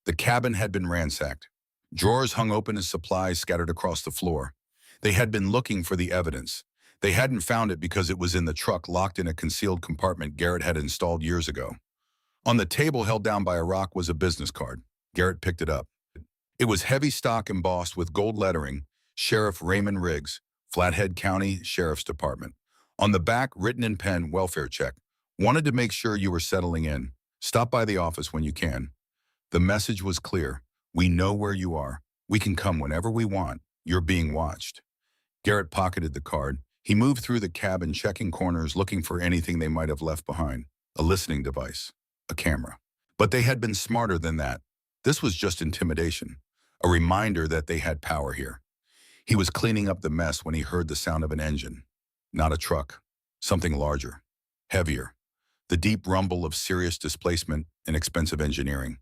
The cabin had been ransacked. Drawers hung open as supplies scattered across the floor. They had been looking for the evidence. They hadn't found it because it was in the truck, locked in a concealed compartment Garrett had installed years ago. On the table, held down by a rock, was a business card. Garrett picked it up. It was heavy stock embossed with gold lettering, Sheriff Raymond Riggs, Flathead County Sheriff's Department. On the back, written in pen, welfare check, Wanted to make sure you were settling in. Stop by the office when you can. The message was clear. We know where you are. We can come whenever we want. You're being watched. Garrett pocketed the card. He moved through the cabin, checking corners, looking for anything they might have left behind. A listening device. A camera. But they had been smarter than that. This was just intimidation. A reminder that they had power here. He was cleaning up the mess when he heard the sound of an engine. Not a truck. Something larger. Heavier. The deep rumble of serious displacement and expensive engineering.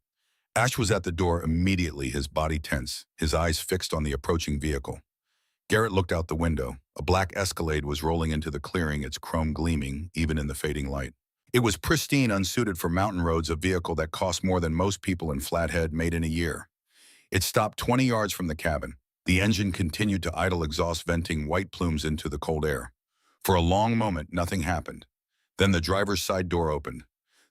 Ash was at the door immediately, his body tense, his eyes fixed on the approaching vehicle. Garrett looked out the window. A black Escalade was rolling into the clearing, its chrome gleaming, even in the fading light. It was pristine, unsuited for mountain roads, a vehicle that cost more than most people in Flathead made in a year. It stopped 20 yards from the cabin. The engine continued to idle, exhaust venting white plumes into the cold air. For a long moment, nothing happened. Then the driver's side door opened.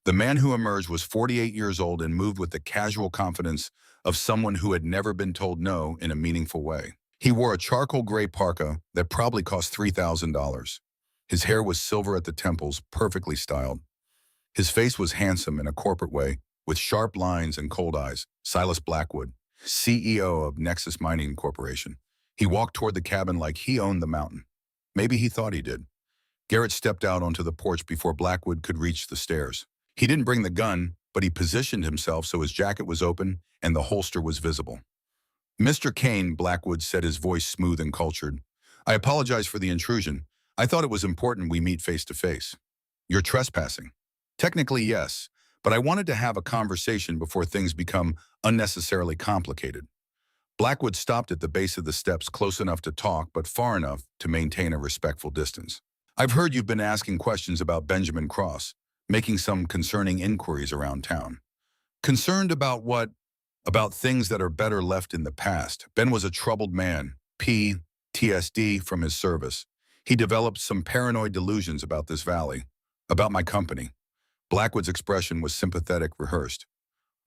The man who emerged was 48 years old and moved with the casual confidence of someone who had never been told no in a meaningful way. He wore a charcoal gray parka that probably cost $3,000. His hair was silver at the temples, perfectly styled. His face was handsome in a corporate way, with sharp lines and cold eyes. Silas Blackwood, CEO of Nexus Mining Corporation. He walked toward the cabin like he owned the mountain. Maybe he thought he did. Garrett stepped out onto the porch before Blackwood could reach the stairs. He didn't bring the gun, but he positioned himself so his jacket was open and the holster was visible. "Mr. Kane," Blackwood said, his voice smooth and cultured. "I apologize for the intrusion. I thought it was important we meet face to face." "You're trespassing." "Technically, yes, but I wanted to have a conversation before things become unnecessarily complicated." Blackwood stopped at the base of the steps, close enough to talk, but far enough to maintain a respectful distance. "I've heard you've been asking questions about Benjamin Cross, making some concerning inquiries around town." "Concerned about what?" "About things that are better left in the past. Ben was a troubled man, PTSD from his service. He developed some paranoid delusions about this valley, about my company." Blackwood's expression was sympathetic, rehearsed.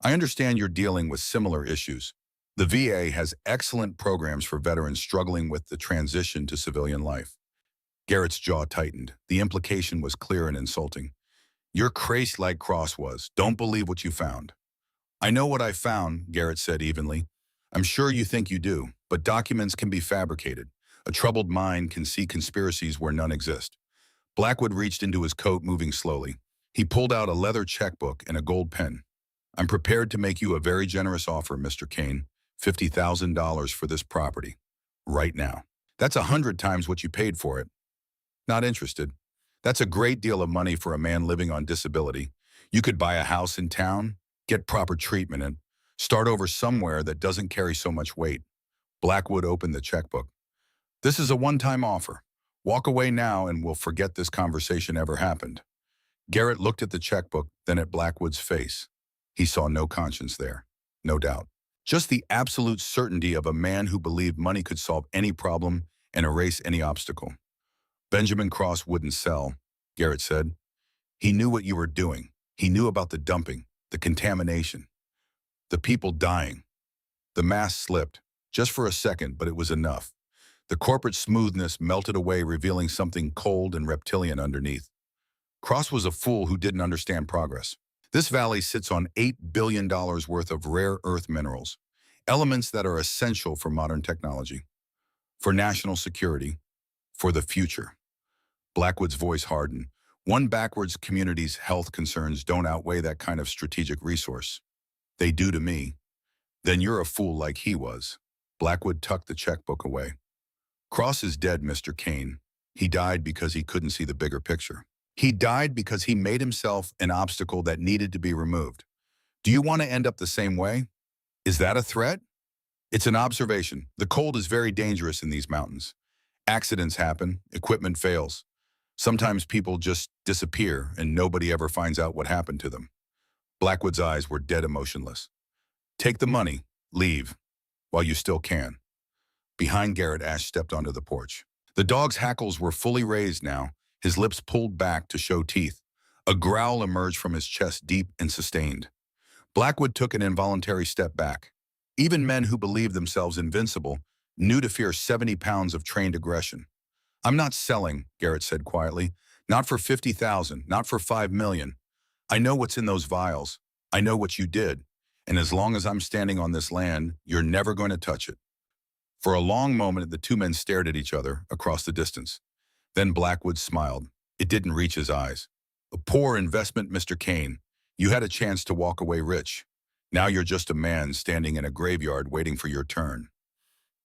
"I understand you're dealing with similar issues. The VA has excellent programs for veterans struggling with the transition to civilian life." Garrett's jaw tightened. The implication was clear and insulting. "You're crazy like Cross was. Don't believe what you found." "I know what I found," Garrett said evenly. "I'm sure you think you do, but documents can be fabricated. A troubled mind can see conspiracies where none exist." Blackwood reached into his coat, moving slowly. He pulled out a leather checkbook and a gold pen. "I'm prepared to make you a very generous offer, Mr. Kane. $50,000 for this property. Right now. That's 100 times what you paid for it." "Not interested." "That's a great deal of money for a man living on disability. You could buy a house in town, get proper treatment, and start over somewhere that doesn't carry so much weight." Blackwood opened the checkbook. "This is a one-time offer. Walk away now and we'll forget this conversation ever happened." Garrett looked at the checkbook, then at Blackwood's face. He saw no conscience there, no doubt. Just the absolute certainty of a man who believed money could solve any problem and erase any obstacle. "Benjamin Cross wouldn't sell," Garrett said. "He knew what you were doing. He knew about the dumping, the contamination, the people dying." The mask slipped, just for a second, but it was enough. The corporate smoothness melted away, revealing something cold and reptilian underneath. Cross was a fool who didn't understand progress. This valley sits on $8 billion worth of rare earth minerals, elements that are essential for modern technology, for national security, for the future. Blackwood's voice hardened. One backwards community's health concerns don't outweigh that kind of strategic resource. They do to me. Then you're a fool like he was. Blackwood tucked the checkbook away. "Cross is dead, Mr. Kane. He died because he couldn't see the bigger picture. He died because he made himself an obstacle that needed to be removed. Do you want to end up the same way? Is that a threat?" "It's an observation. The cold is very dangerous in these mountains. Accidents happen, equipment fails. Sometimes people just disappear and nobody ever finds out what happened to them." Blackwood's eyes were dead emotionless. "Take the money, leave, while you still can." Behind Garrett, Ash stepped onto the porch. The dog's hackles were fully raised now, his lips pulled back to show teeth. A growl emerged from his chest, deep and sustained. Blackwood took an involuntary step back. Even men who believed themselves invincible knew to fear 70 pounds of trained aggression. "I'm not selling," Garrett said quietly. Not for 50,000, not for 5 million. I know what's in those vials. I know what you did. And as long as I'm standing on this land, you're never going to touch it. For a long moment, the two men stared at each other across the distance. Then Blackwood smiled. It didn't reach his eyes. A poor investment, Mr. Kane. You had a chance to walk away rich. Now you're just a man standing in a graveyard waiting for your turn.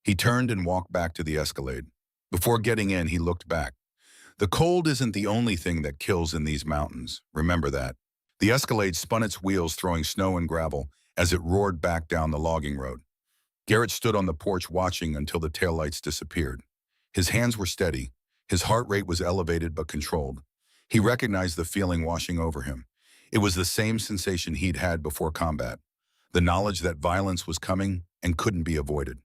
He turned and walked back to the Escalade. Before getting in, he looked back. The cold isn't the only thing that kills in these mountains. Remember that. The Escalade spun its wheels, throwing snow and gravel as it roared back down the logging road. Garrett stood on the porch watching until the taillights disappeared. His hands were steady. His heart rate was elevated but controlled. He recognized the feeling washing over him. It was the same sensation he'd had before combat. The knowledge that violence was coming and couldn't be avoided.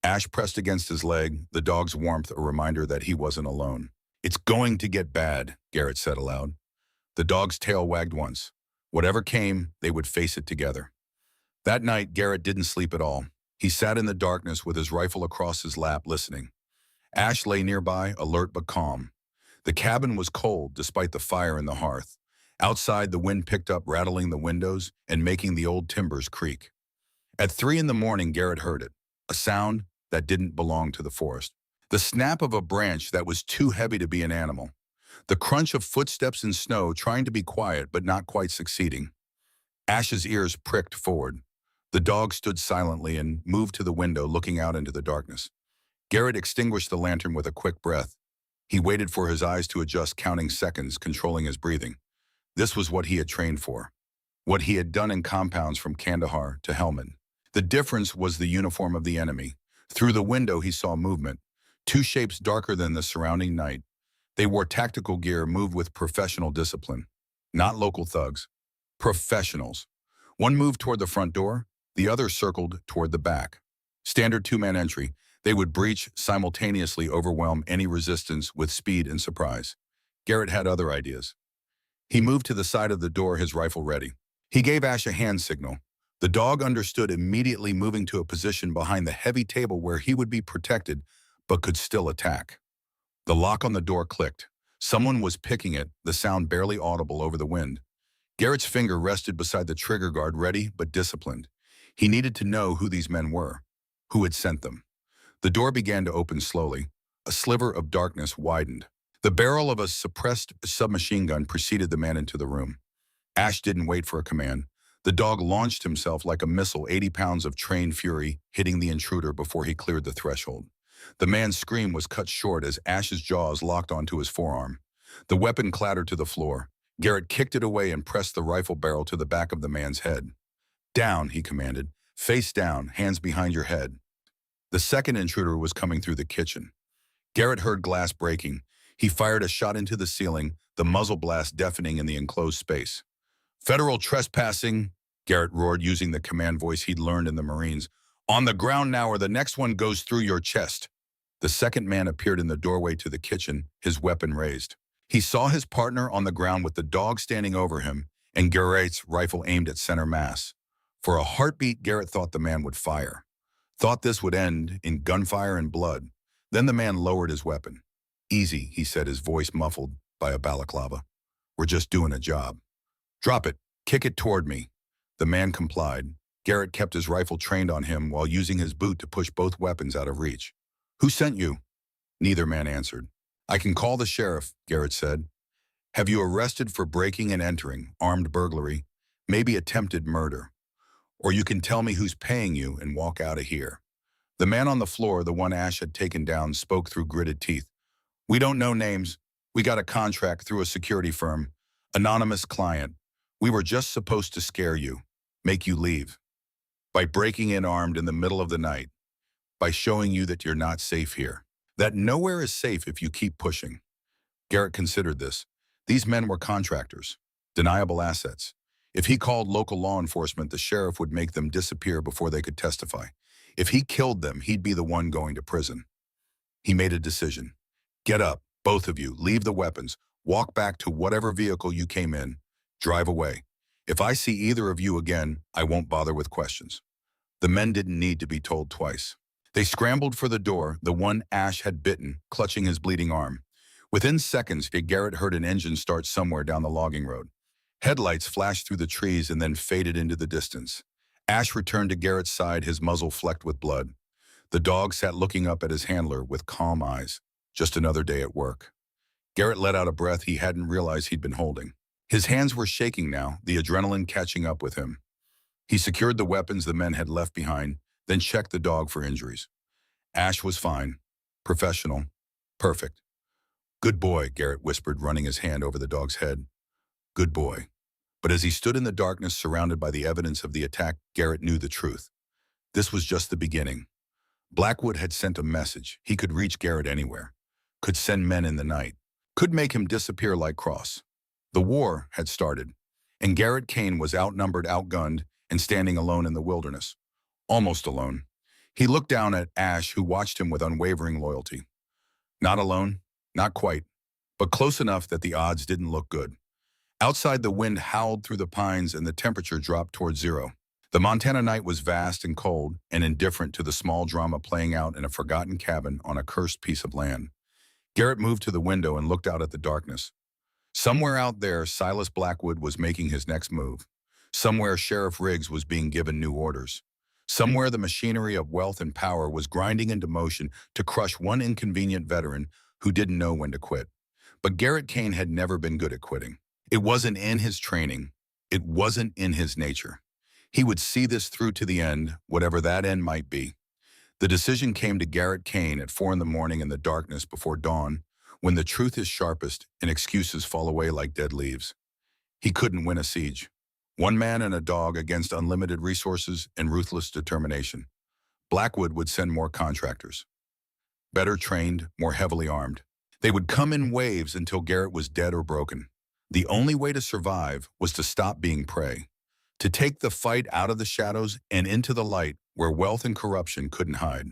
Ash pressed against his leg, the dog's warmth a reminder that he wasn't alone. It's going to get bad, Garrett said aloud. The dog's tail wagged once. Whatever came, they would face it together. That night, Garrett didn't sleep at all. He sat in the darkness with his rifle across his lap, listening. Ash lay nearby, alert but calm. The cabin was cold, despite the fire in the hearth. Outside, the wind picked up, rattling the windows and making the old timbers creak. At 3 a.m, Garrett heard it, a sound that didn't belong to the forest. The snap of a branch that was too heavy to be an animal. The crunch of footsteps in snow, trying to be quiet but not quite succeeding. Ash's ears pricked forward. The dog stood silently and moved to the window, looking out into the darkness. Garrett extinguished the lantern with a quick breath. He waited for his eyes to adjust, counting seconds, controlling his breathing. This was what he had trained for. What he had done in compounds from Kandahar to Helmand. The difference was the uniform of the enemy. Through the window he saw movement. Two shapes darker than the surrounding night. They wore tactical gear, moved with professional discipline. Not local thugs. Professionals. One moved toward the front door, the other circled toward the back. Standard two-man entry. They would breach, simultaneously overwhelm any resistance with speed and surprise. Garrett had other ideas. He moved to the side of the door, his rifle ready. He gave Ash a hand signal. The dog understood, immediately moving to a position behind the heavy table where he would be protected, but could still attack. The lock on the door clicked. Someone was picking it, the sound barely audible over the wind. Garrett's finger rested beside the trigger guard, ready but disciplined. He needed to know who these men were, who had sent them. The door began to open slowly. A sliver of darkness widened. The barrel of a suppressed submachine gun preceded the man into the room. Ash didn't wait for a command. The dog launched himself like a missile, 80 pounds of trained fury, hitting the intruder before he cleared the threshold. The man's scream was cut short as Ash's jaws locked onto his forearm. The weapon clattered to the floor. Garrett kicked it away and pressed the rifle barrel to the back of the man's head. Down, he commanded. Face down, hands behind your head. The second intruder was coming through the kitchen. Garrett heard glass breaking. He fired a shot into the ceiling, the muzzle blast deafening in the enclosed space. Federal trespassing, Garrett roared, using the command voice he'd learned in the Marines. On the ground now, or the next one goes through your chest. The second man appeared in the doorway to the kitchen, his weapon raised. He saw his partner on the ground with the dog standing over him, and Garrett's rifle aimed at center mass. For a heartbeat, Garrett thought the man would fire. Thought this would end in gunfire and blood. Then the man lowered his weapon. Easy, he said, his voice muffled by a balaclava. We're just doing a job. Drop it. Kick it toward me. The man complied. Garrett kept his rifle trained on him while using his boot to push both weapons out of reach. Who sent you? Neither man answered. I can call the sheriff, Garrett said. Have you arrested for breaking and entering, armed burglary, maybe attempted murder? Or you can tell me who's paying you and walk out of here. The man on the floor, the one Ash had taken down, spoke through gritted teeth. We don't know names. We got a contract through a security firm. Anonymous client. We were just supposed to scare you, make you leave. By breaking in armed in the middle of the night. By showing you that you're not safe here. That nowhere is safe if you keep pushing. Garrett considered this. These men were contractors. Deniable assets. If he called local law enforcement, the sheriff would make them disappear before they could testify. If he killed them, he'd be the one going to prison. He made a decision. Get up, both of you, leave the weapons, walk back to whatever vehicle you came in, drive away. If I see either of you again, I won't bother with questions. The men didn't need to be told twice. They scrambled for the door, the one Ash had bitten, clutching his bleeding arm. Within seconds, Garrett heard an engine start somewhere down the logging road. Headlights flashed through the trees and then faded into the distance. Ash returned to Garrett's side, his muzzle flecked with blood. The dog sat looking up at his handler with calm eyes. Just another day at work. Garrett let out a breath he hadn't realized he'd been holding. His hands were shaking now, the adrenaline catching up with him. He secured the weapons the men had left behind, then checked the dog for injuries. Ash was fine. Professional. Perfect. Good boy, Garrett whispered, running his hand over the dog's head. Good boy. But as he stood in the darkness surrounded by the evidence of the attack, Garrett knew the truth. This was just the beginning. Blackwood had sent a message. He could reach Garrett anywhere. Could send men in the night. Could make him disappear like Cross. The war had started, and Garrett Kane was outnumbered, outgunned, and standing alone in the wilderness. Almost alone. He looked down at Ash, who watched him with unwavering loyalty. Not alone, not quite, but close enough that the odds didn't look good. Outside, the wind howled through the pines and the temperature dropped towards zero. The Montana night was vast and cold and indifferent to the small drama playing out in a forgotten cabin on a cursed piece of land. Garrett moved to the window and looked out at the darkness. Somewhere out there, Silas Blackwood was making his next move. Somewhere, Sheriff Riggs was being given new orders. Somewhere, the machinery of wealth and power was grinding into motion to crush one inconvenient veteran who didn't know when to quit. But Garrett Kane had never been good at quitting. It wasn't in his training. It wasn't in his nature. He would see this through to the end, whatever that end might be. The decision came to Garrett Kane at 4 a.m. in the darkness before dawn, when the truth is sharpest and excuses fall away like dead leaves. He couldn't win a siege. One man and a dog against unlimited resources and ruthless determination. Blackwood would send more contractors. Better trained, more heavily armed. They would come in waves until Garrett was dead or broken. The only way to survive was to stop being prey. To take the fight out of the shadows and into the light where wealth and corruption couldn't hide.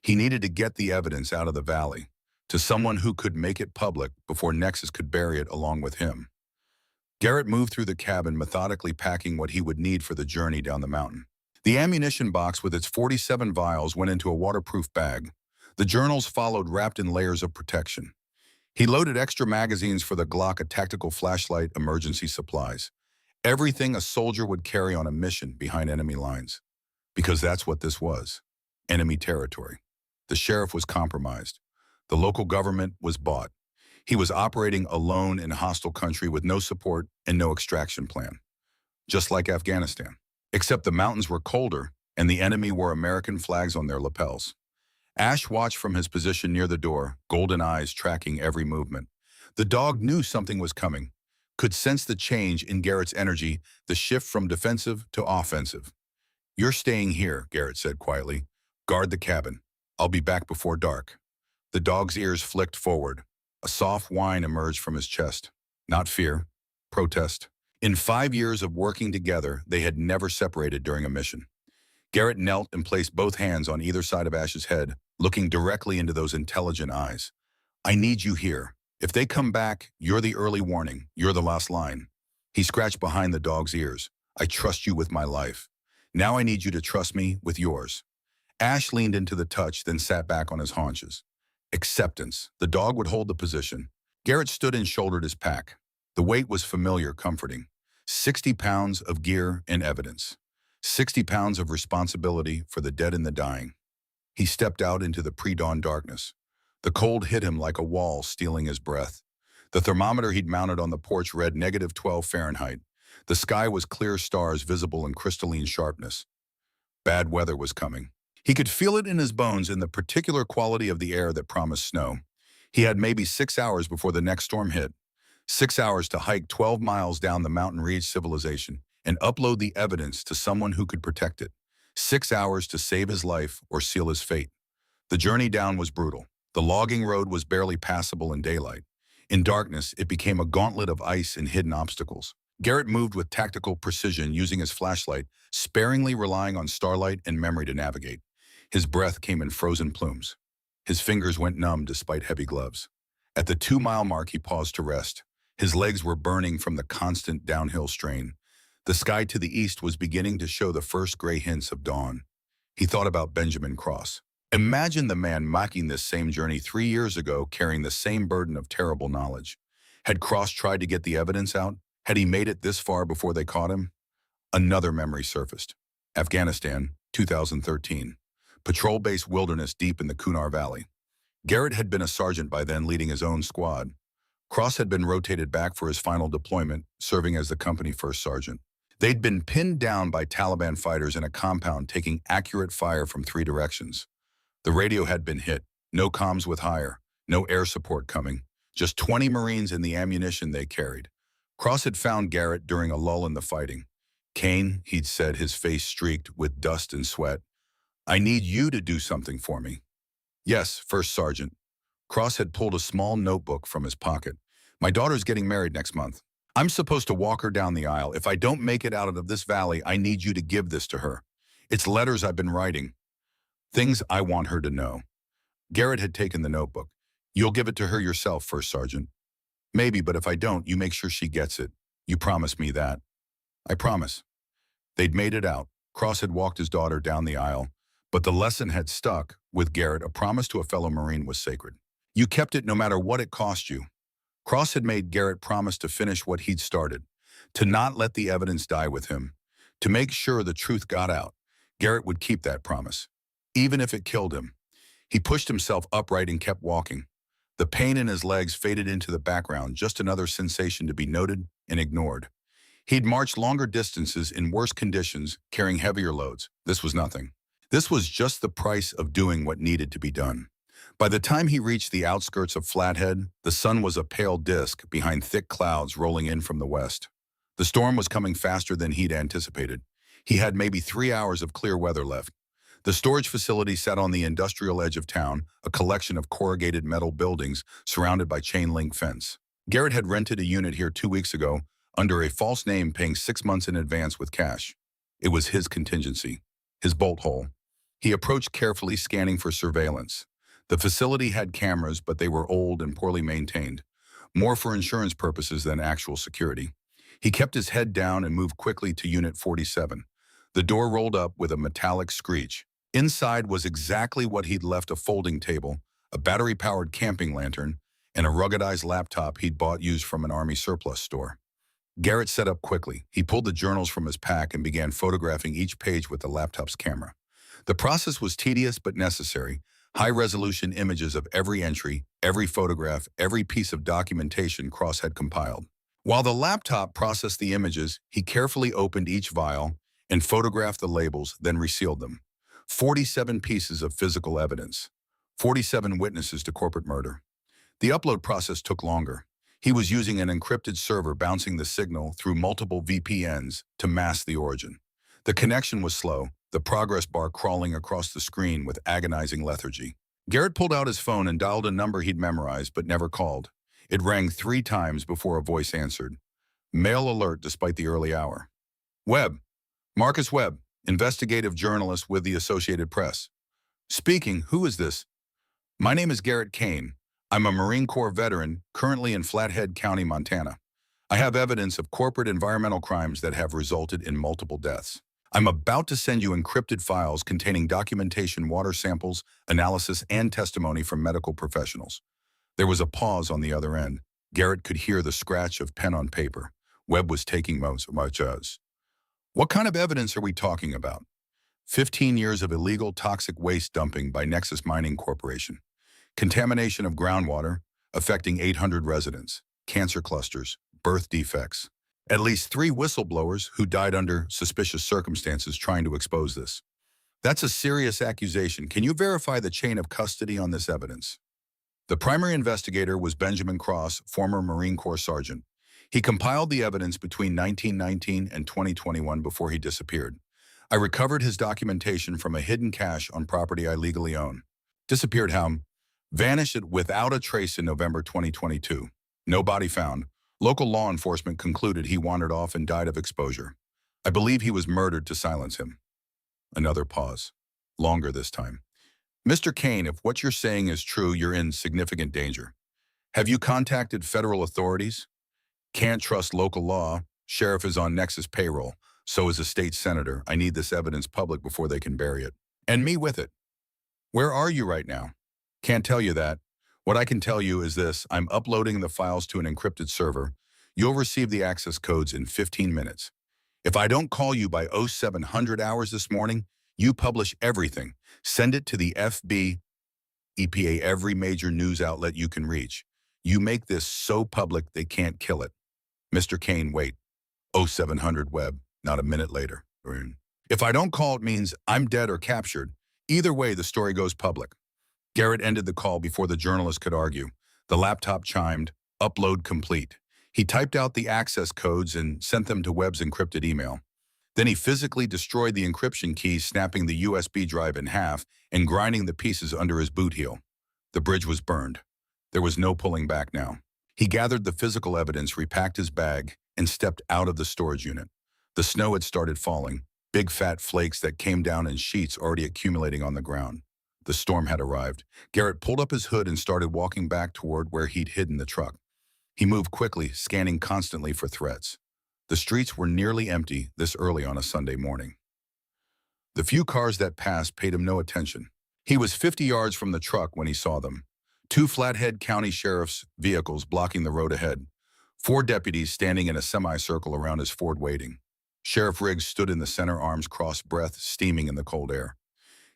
He needed to get the evidence out of the valley, to someone who could make it public before Nexus could bury it along with him. Garrett moved through the cabin, methodically packing what he would need for the journey down the mountain. The ammunition box with its 47 vials went into a waterproof bag. The journals followed, wrapped in layers of protection. He loaded extra magazines for the Glock, a tactical flashlight, emergency supplies. Everything a soldier would carry on a mission behind enemy lines. Because that's what this was. Enemy territory. The sheriff was compromised. The local government was bought. He was operating alone in hostile country with no support and no extraction plan. Just like Afghanistan. Except the mountains were colder and the enemy wore American flags on their lapels. Ash watched from his position near the door, golden eyes tracking every movement. The dog knew something was coming, could sense the change in Garrett's energy, the shift from defensive to offensive. "You're staying here," Garrett said quietly. "Guard the cabin. I'll be back before dark." The dog's ears flicked forward. A soft whine emerged from his chest. Not fear, protest. In 5 years of working together, they had never separated during a mission. Garrett knelt and placed both hands on either side of Ash's head, looking directly into those intelligent eyes. "I need you here. If they come back, you're the early warning. You're the last line." He scratched behind the dog's ears. "I trust you with my life. Now I need you to trust me with yours." Ash leaned into the touch, then sat back on his haunches. Acceptance. The dog would hold the position. Garrett stood and shouldered his pack. The weight was familiar, comforting. 60 pounds of gear and evidence. 60 pounds of responsibility for the dead and the dying. He stepped out into the pre-dawn darkness. The cold hit him like a wall, stealing his breath. The thermometer he'd mounted on the porch read -12 Fahrenheit. The sky was clear stars visible in crystalline sharpness. Bad weather was coming. He could feel it in his bones in the particular quality of the air that promised snow. He had maybe 6 hours before the next storm hit. 6 hours to hike 12 miles down the mountain, reach civilization, and upload the evidence to someone who could protect it. 6 hours to save his life or seal his fate. The journey down was brutal. The logging road was barely passable in daylight. In darkness, it became a gauntlet of ice and hidden obstacles. Garrett moved with tactical precision, using his flashlight, sparingly relying on starlight and memory to navigate. His breath came in frozen plumes. His fingers went numb despite heavy gloves. At the 2-mile mark, he paused to rest. His legs were burning from the constant downhill strain. The sky to the east was beginning to show the first gray hints of dawn. He thought about Benjamin Cross. Imagine the man making this same journey 3 years ago, carrying the same burden of terrible knowledge. Had Cross tried to get the evidence out? Had he made it this far before they caught him? Another memory surfaced. Afghanistan, 2013. Patrol base wilderness deep in the Kunar Valley. Garrett had been a sergeant by then, leading his own squad. Cross had been rotated back for his final deployment, serving as the company first sergeant. They'd been pinned down by Taliban fighters in a compound, taking accurate fire from 3 directions. The radio had been hit, no comms with higher, no air support coming, just 20 Marines and the ammunition they carried. Cross had found Garrett during a lull in the fighting. "Kane," he'd said, his face streaked with dust and sweat, "I need you to do something for me." "Yes, First Sergeant." Cross had pulled a small notebook from his pocket. "My daughter's getting married next month. I'm supposed to walk her down the aisle. If I don't make it out of this valley, I need you to give this to her. It's letters I've been writing. Things I want her to know." Garrett had taken the notebook. "You'll give it to her yourself, First Sergeant." "Maybe, but if I don't, you make sure she gets it. You promise me that." "I promise." They'd made it out. Cross had walked his daughter down the aisle, but the lesson had stuck with Garrett. A promise to a fellow Marine was sacred. You kept it no matter what it cost you. Cross had made Garrett promise to finish what he'd started, to not let the evidence die with him, to make sure the truth got out. Garrett would keep that promise, even if it killed him. He pushed himself upright and kept walking. The pain in his legs faded into the background, just another sensation to be noted and ignored. He'd marched longer distances in worse conditions, carrying heavier loads. This was nothing. This was just the price of doing what needed to be done. By the time he reached the outskirts of Flathead, the sun was a pale disk behind thick clouds rolling in from the west. The storm was coming faster than he'd anticipated. He had maybe 3 hours of clear weather left. The storage facility sat on the industrial edge of town, a collection of corrugated metal buildings surrounded by chain-link fence. Garrett had rented a unit here 2 weeks ago, under a false name, paying 6 months in advance with cash. It was his contingency, his bolt hole. He approached carefully, scanning for surveillance. The facility had cameras, but they were old and poorly maintained, more for insurance purposes than actual security. He kept his head down and moved quickly to Unit 47. The door rolled up with a metallic screech. Inside was exactly what he'd left: a folding table, a battery-powered camping lantern, and a ruggedized laptop he'd bought used from an Army surplus store. Garrett set up quickly. He pulled the journals from his pack and began photographing each page with the laptop's camera. The process was tedious but necessary. High-resolution images of every entry, every photograph, every piece of documentation Cross had compiled. While the laptop processed the images, he carefully opened each vial and photographed the labels, then resealed them. 47 pieces of physical evidence. 47 witnesses to corporate murder. The upload process took longer. He was using an encrypted server, bouncing the signal through multiple VPNs to mask the origin. The connection was slow, the progress bar crawling across the screen with agonizing lethargy. Garrett pulled out his phone and dialed a number he'd memorized but never called. It rang 3 times before a voice answered. Mail alert despite the early hour. "Webb. Marcus Webb, investigative journalist with the Associated Press." "Speaking. Who is this?" "My name is Garrett Kane. I'm a Marine Corps veteran, currently in Flathead County, Montana. I have evidence of corporate environmental crimes that have resulted in multiple deaths. I'm about to send you encrypted files containing documentation, water samples, analysis, and testimony from medical professionals." There was a pause on the other end. Garrett could hear the scratch of pen on paper. Webb was taking notes. "What kind of evidence are we talking about?" 15 years of illegal toxic waste dumping by Nexus Mining Corporation. Contamination of groundwater, affecting 800 residents. Cancer clusters, birth defects. At least 3 whistleblowers who died under suspicious circumstances trying to expose this. That's a serious accusation. Can you verify the chain of custody on this evidence? The primary investigator was Benjamin Cross, former Marine Corps sergeant. He compiled the evidence between 1919 and 2021 before he disappeared. I recovered his documentation from a hidden cache on property I legally own. Disappeared how? Vanished without a trace in November 2022. No body found. Local law enforcement concluded he wandered off and died of exposure. I believe he was murdered to silence him. Another pause. Longer this time. "Mr. Kane, if what you're saying is true, you're in significant danger. Have you contacted federal authorities?" "Can't trust local law. Sheriff is on Nexus payroll. So is a state senator. I need this evidence public before they can bury it. And me with it." Where are you right now? Can't tell you that. What I can tell you is this: I'm uploading the files to an encrypted server. You'll receive the access codes in 15 minutes. If I don't call you by 0700 hours this morning, you publish everything. Send it to the FB, EPA, every major news outlet you can reach. You make this so public they can't kill it. Mr. Kane, wait. 0700 web, not a minute later. If I don't call, it means I'm dead or captured. Either way, the story goes public. Garrett ended the call before the journalist could argue. The laptop chimed, upload complete. He typed out the access codes and sent them to Webb's encrypted email. Then he physically destroyed the encryption keys, snapping the USB drive in half and grinding the pieces under his boot heel. The bridge was burned. There was no pulling back now. He gathered the physical evidence, repacked his bag, and stepped out of the storage unit. The snow had started falling, big fat flakes that came down in sheets already accumulating on the ground. The storm had arrived. Garrett pulled up his hood and started walking back toward where he'd hidden the truck. He moved quickly, scanning constantly for threats. The streets were nearly empty this early on a Sunday morning. The few cars that passed paid him no attention. He was 50 yards from the truck when he saw them. Two Flathead County Sheriff's vehicles blocking the road ahead. 4 deputies standing in a semicircle around his Ford waiting. Sheriff Riggs stood in the center, arms crossed, breath steaming in the cold air.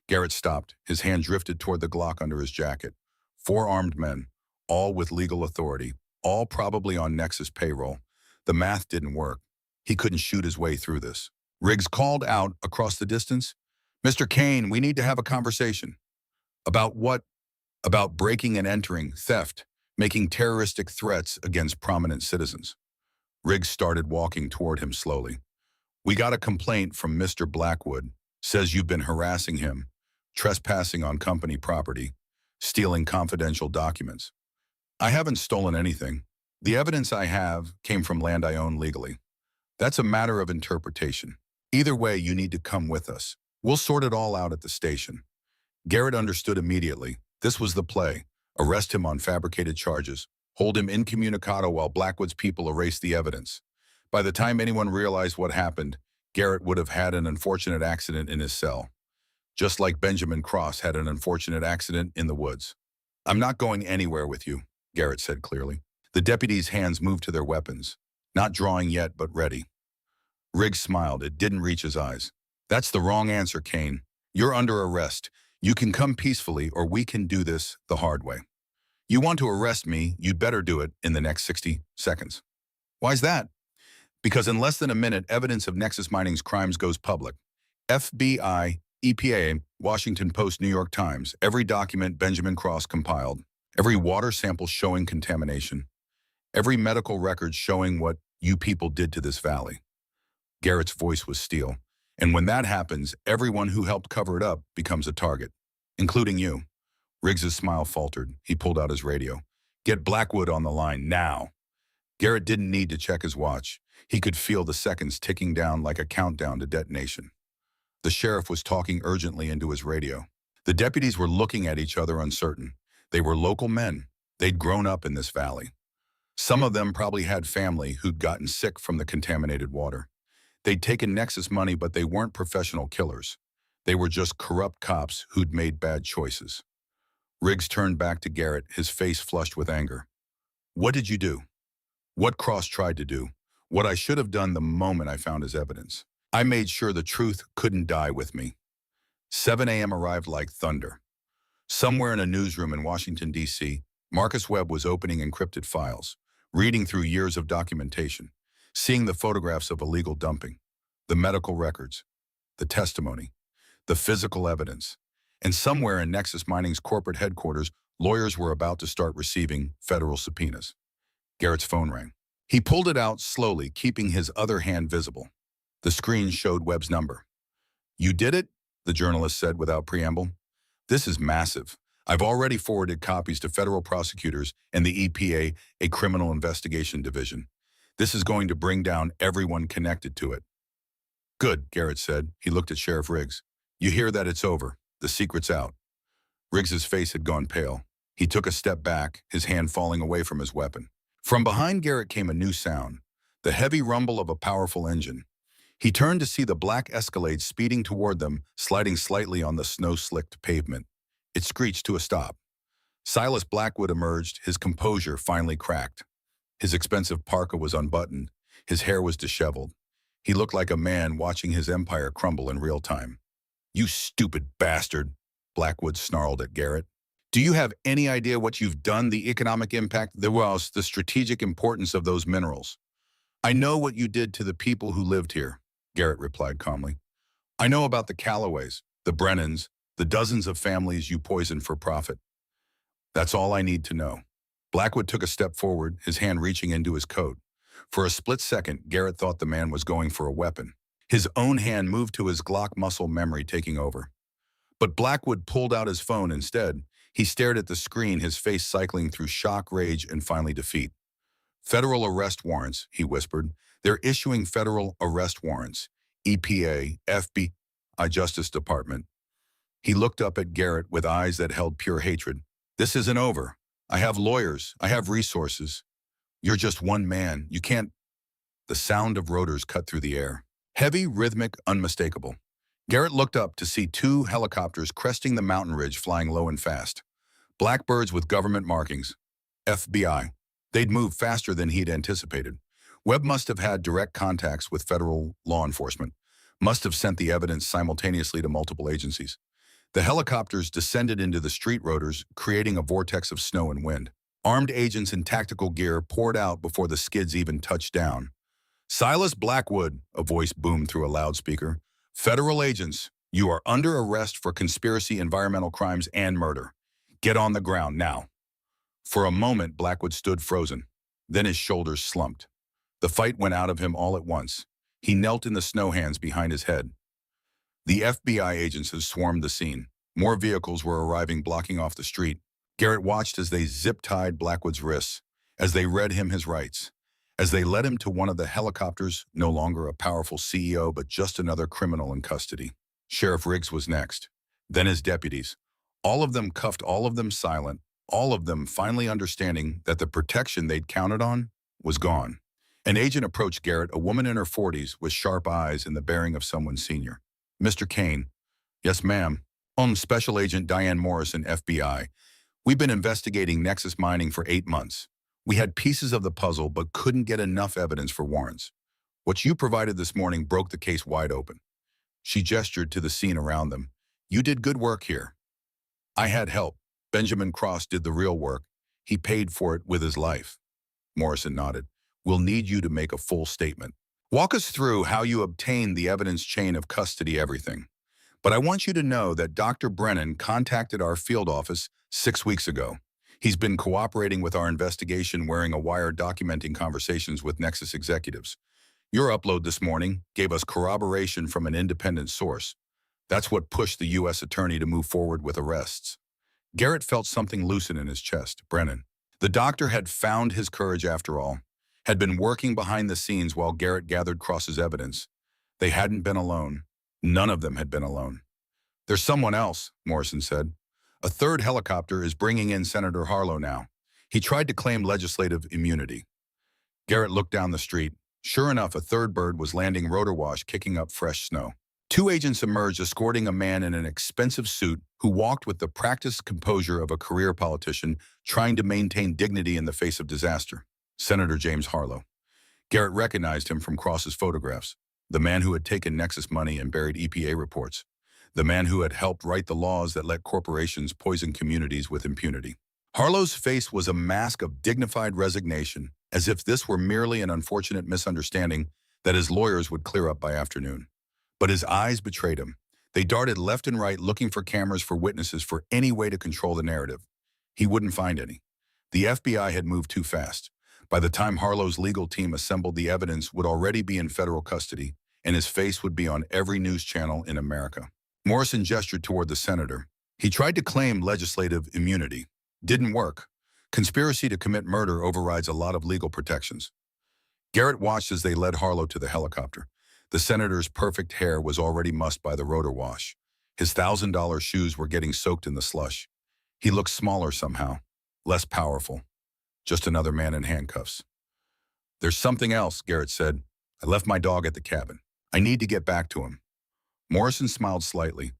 Garrett stopped. His hand drifted toward the Glock under his jacket. 4 armed men, all with legal authority, all probably on Nexus payroll. The math didn't work. He couldn't shoot his way through this. Riggs called out across the distance, "Mr. Kane, we need to have a conversation." About what? About breaking and entering, theft, making terroristic threats against prominent citizens. Riggs started walking toward him slowly. "We got a complaint from Mr. Blackwood. Says you've been harassing him, trespassing on company property, stealing confidential documents." "I haven't stolen anything. The evidence I have came from land I own legally." "That's a matter of interpretation. Either way, you need to come with us. We'll sort it all out at the station." Garrett understood immediately. This was the play. Arrest him on fabricated charges. Hold him incommunicado while Blackwood's people erased the evidence. By the time anyone realized what happened, Garrett would have had an unfortunate accident in his cell. Just like Benjamin Cross had an unfortunate accident in the woods. "I'm not going anywhere with you," Garrett said clearly. The deputies' hands moved to their weapons. Not drawing yet, but ready. Riggs smiled. It didn't reach his eyes. "That's the wrong answer, Kane. You're under arrest. You can come peacefully, or we can do this the hard way. You want to arrest me, you'd better do it in the next 60 seconds. "Why's that?" "Because in less than a minute, evidence of Nexus Mining's crimes goes public. FBI, EPA, Washington Post, New York Times, every document Benjamin Cross compiled, every water sample showing contamination, every medical record showing what you people did to this valley." Garrett's voice was steel. "And when that happens, everyone who helped cover it up becomes a target, including you." Riggs's smile faltered. He pulled out his radio. "Get Blackwood on the line, now." Garrett didn't need to check his watch. He could feel the seconds ticking down like a countdown to detonation. The sheriff was talking urgently into his radio. The deputies were looking at each other, uncertain. They were local men. They'd grown up in this valley. Some of them probably had family who'd gotten sick from the contaminated water. They'd taken Nexus money, but they weren't professional killers. They were just corrupt cops who'd made bad choices. Riggs turned back to Garrett, his face flushed with anger. "What did you do? What Cross tried to do? What I should have done the moment I found his evidence. I made sure the truth couldn't die with me." 7 a.m. arrived like thunder. Somewhere in a newsroom in Washington, D.C., Marcus Webb was opening encrypted files, reading through years of documentation, seeing the photographs of illegal dumping, the medical records, the testimony, the physical evidence. And somewhere in Nexus Mining's corporate headquarters, lawyers were about to start receiving federal subpoenas. Garrett's phone rang. He pulled it out slowly, keeping his other hand visible. The screen showed Webb's number. "You did it?" the journalist said without preamble. "This is massive. I've already forwarded copies to federal prosecutors and the EPA, a criminal investigation division. This is going to bring down everyone connected to it." "Good," Garrett said. He looked at Sheriff Riggs. "You hear that? It's over. The secret's out." Riggs's face had gone pale. He took a step back, his hand falling away from his weapon. From behind Garrett came a new sound, the heavy rumble of a powerful engine. He turned to see the black Escalade speeding toward them, sliding slightly on the snow-slicked pavement. It screeched to a stop. Silas Blackwood emerged, his composure finally cracked. His expensive parka was unbuttoned. His hair was disheveled. He looked like a man watching his empire crumble in real time. "You stupid bastard," Blackwood snarled at Garrett. "Do you have any idea what you've done, the economic impact, the strategic importance of those minerals?" "I know what you did to the people who lived here," Garrett replied calmly. "I know about the Callaways, the Brennans, the dozens of families you poisoned for profit. That's all I need to know." Blackwood took a step forward, his hand reaching into his coat. For a split second, Garrett thought the man was going for a weapon. His own hand moved to his Glock muscle memory taking over. But Blackwood pulled out his phone instead. He stared at the screen, his face cycling through shock, rage, and finally defeat. "Federal arrest warrants," he whispered. "They're issuing federal arrest warrants. EPA, FBI, Justice Department." He looked up at Garrett with eyes that held pure hatred. "This isn't over. I have lawyers. I have resources. You're just one man. You can't—" The sound of rotors cut through the air. Heavy, rhythmic, unmistakable. Garrett looked up to see two helicopters cresting the mountain ridge, flying low and fast. Blackbirds with government markings. FBI. They'd moved faster than he'd anticipated. Webb must have had direct contacts with federal law enforcement. Must have sent the evidence simultaneously to multiple agencies. The helicopters descended into the street rotors, creating a vortex of snow and wind. Armed agents in tactical gear poured out before the skids even touched down. "Silas Blackwood," a voice boomed through a loudspeaker. "Federal agents, you are under arrest for conspiracy, environmental crimes, and murder. Get on the ground now." For a moment, Blackwood stood frozen. Then his shoulders slumped. The fight went out of him all at once. He knelt in the snow hands behind his head. The FBI agents had swarmed the scene. More vehicles were arriving, blocking off the street. Garrett watched as they zip-tied Blackwood's wrists, as they read him his rights, as they led him to one of the helicopters, no longer a powerful CEO, but just another criminal in custody. Sheriff Riggs was next. Then his deputies. All of them cuffed, all of them silent, all of them finally understanding that the protection they'd counted on was gone. An agent approached Garrett, a woman in her 40s with sharp eyes and the bearing of someone senior. "Mr. Kane." "Yes, ma'am." Special Agent Diane Morrison, FBI. "We've been investigating Nexus Mining for 8 months. We had pieces of the puzzle but couldn't get enough evidence for warrants. What you provided this morning broke the case wide open." She gestured to the scene around them. "You did good work here." "I had help. Benjamin Cross did the real work. He paid for it with his life." Morrison nodded. "We'll need you to make a full statement. Walk us through how you obtained the evidence, chain of custody, everything. But I want you to know that Dr. Brennan contacted our field office 6 weeks ago. He's been cooperating with our investigation, wearing a wire documenting conversations with Nexus executives. Your upload this morning gave us corroboration from an independent source. That's what pushed the U.S. attorney to move forward with arrests." Garrett felt something loosen in his chest. Brennan. The doctor had found his courage after all, had been working behind the scenes while Garrett gathered Cross's evidence. They hadn't been alone. None of them had been alone. "There's someone else," Morrison said. "A third helicopter is bringing in Senator Harlow now. He tried to claim legislative immunity." Garrett looked down the street. Sure enough, a third bird was landing rotor wash, kicking up fresh snow. Two agents emerged, escorting a man in an expensive suit who walked with the practiced composure of a career politician trying to maintain dignity in the face of disaster. Senator James Harlow. Garrett recognized him from Cross's photographs. The man who had taken Nexus money and buried EPA reports. The man who had helped write the laws that let corporations poison communities with impunity. Harlow's face was a mask of dignified resignation, as if this were merely an unfortunate misunderstanding that his lawyers would clear up by afternoon. But his eyes betrayed him. They darted left and right, looking for cameras, for witnesses, for any way to control the narrative. He wouldn't find any. The FBI had moved too fast. By the time Harlow's legal team assembled, the evidence would already be in federal custody, and his face would be on every news channel in America. Morrison gestured toward the senator. "He tried to claim legislative immunity. Didn't work. Conspiracy to commit murder overrides a lot of legal protections." Garrett watched as they led Harlow to the helicopter. The senator's perfect hair was already mussed by the rotor wash. His $1,000 shoes were getting soaked in the slush. He looked smaller somehow, less powerful. Just another man in handcuffs. "There's something else," Garrett said. "I left my dog at the cabin. I need to get back to him." Morrison smiled slightly.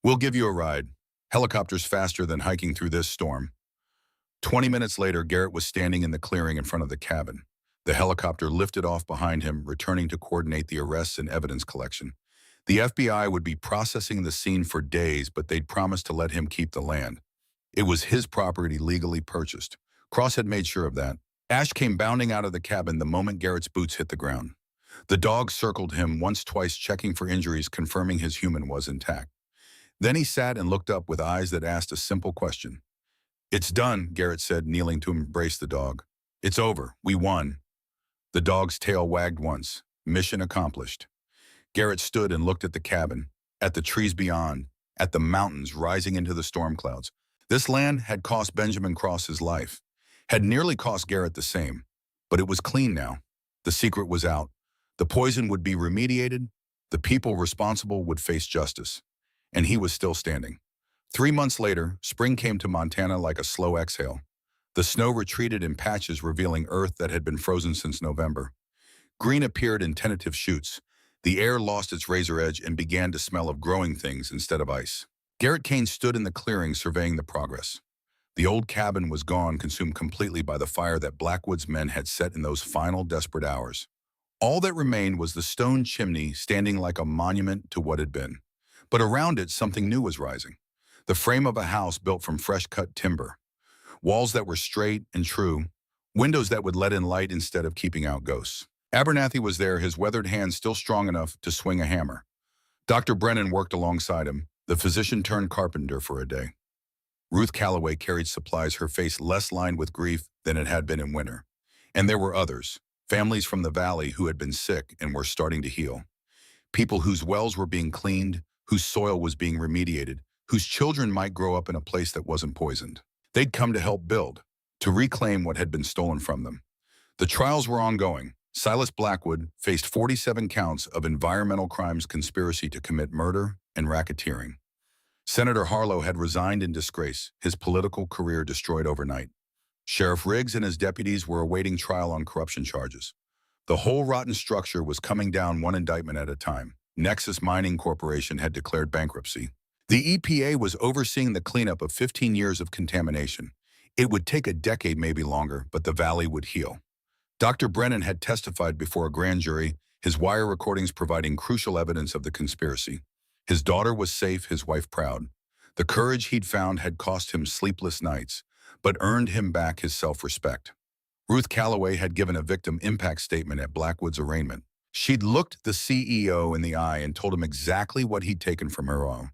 "We'll give you a ride. Helicopters faster than hiking through this storm. 20 minutes later, Garrett was standing in the clearing in front of the cabin. The helicopter lifted off behind him, returning to coordinate the arrests and evidence collection. The FBI would be processing the scene for days, but they'd promised to let him keep the land. It was his property legally purchased. Cross had made sure of that. Ash came bounding out of the cabin the moment Garrett's boots hit the ground. The dog circled him once, twice, checking for injuries, confirming his human was intact. Then he sat and looked up with eyes that asked a simple question. "It's done," Garrett said, kneeling to embrace the dog. "It's over. We won." The dog's tail wagged once. Mission accomplished. Garrett stood and looked at the cabin, at the trees beyond, at the mountains rising into the storm clouds. This land had cost Benjamin Cross his life, had nearly cost Garrett the same, but it was clean now. The secret was out. The poison would be remediated. The people responsible would face justice. And he was still standing. 3 months later, spring came to Montana like a slow exhale. The snow retreated in patches, revealing earth that had been frozen since November. Green appeared in tentative shoots. The air lost its razor edge and began to smell of growing things instead of ice. Garrett Kane stood in the clearing, surveying the progress. The old cabin was gone, consumed completely by the fire that Blackwood's men had set in those final desperate hours. All that remained was the stone chimney, standing like a monument to what had been. But around it, something new was rising. The frame of a house built from fresh-cut timber. Walls that were straight and true. Windows that would let in light instead of keeping out ghosts. Abernathy was there, his weathered hands still strong enough to swing a hammer. Dr. Brennan worked alongside him, the physician turned carpenter for a day. Ruth Calloway carried supplies, her face less lined with grief than it had been in winter. And there were others, families from the valley who had been sick and were starting to heal. People whose wells were being cleaned, whose soil was being remediated, whose children might grow up in a place that wasn't poisoned. They'd come to help build, to reclaim what had been stolen from them. The trials were ongoing. Silas Blackwood faced 47 counts of environmental crimes, conspiracy to commit murder, and racketeering. Senator Harlow had resigned in disgrace, his political career destroyed overnight. Sheriff Riggs and his deputies were awaiting trial on corruption charges. The whole rotten structure was coming down one indictment at a time. Nexus Mining Corporation had declared bankruptcy. The EPA was overseeing the cleanup of 15 years of contamination. It would take a decade, maybe longer, but the valley would heal. Dr. Brennan had testified before a grand jury, his wire recordings providing crucial evidence of the conspiracy. His daughter was safe, his wife proud. The courage he'd found had cost him sleepless nights, but earned him back his self-respect. Ruth Calloway had given a victim impact statement at Blackwood's arraignment. She'd looked the CEO in the eye and told him exactly what he'd taken from her own.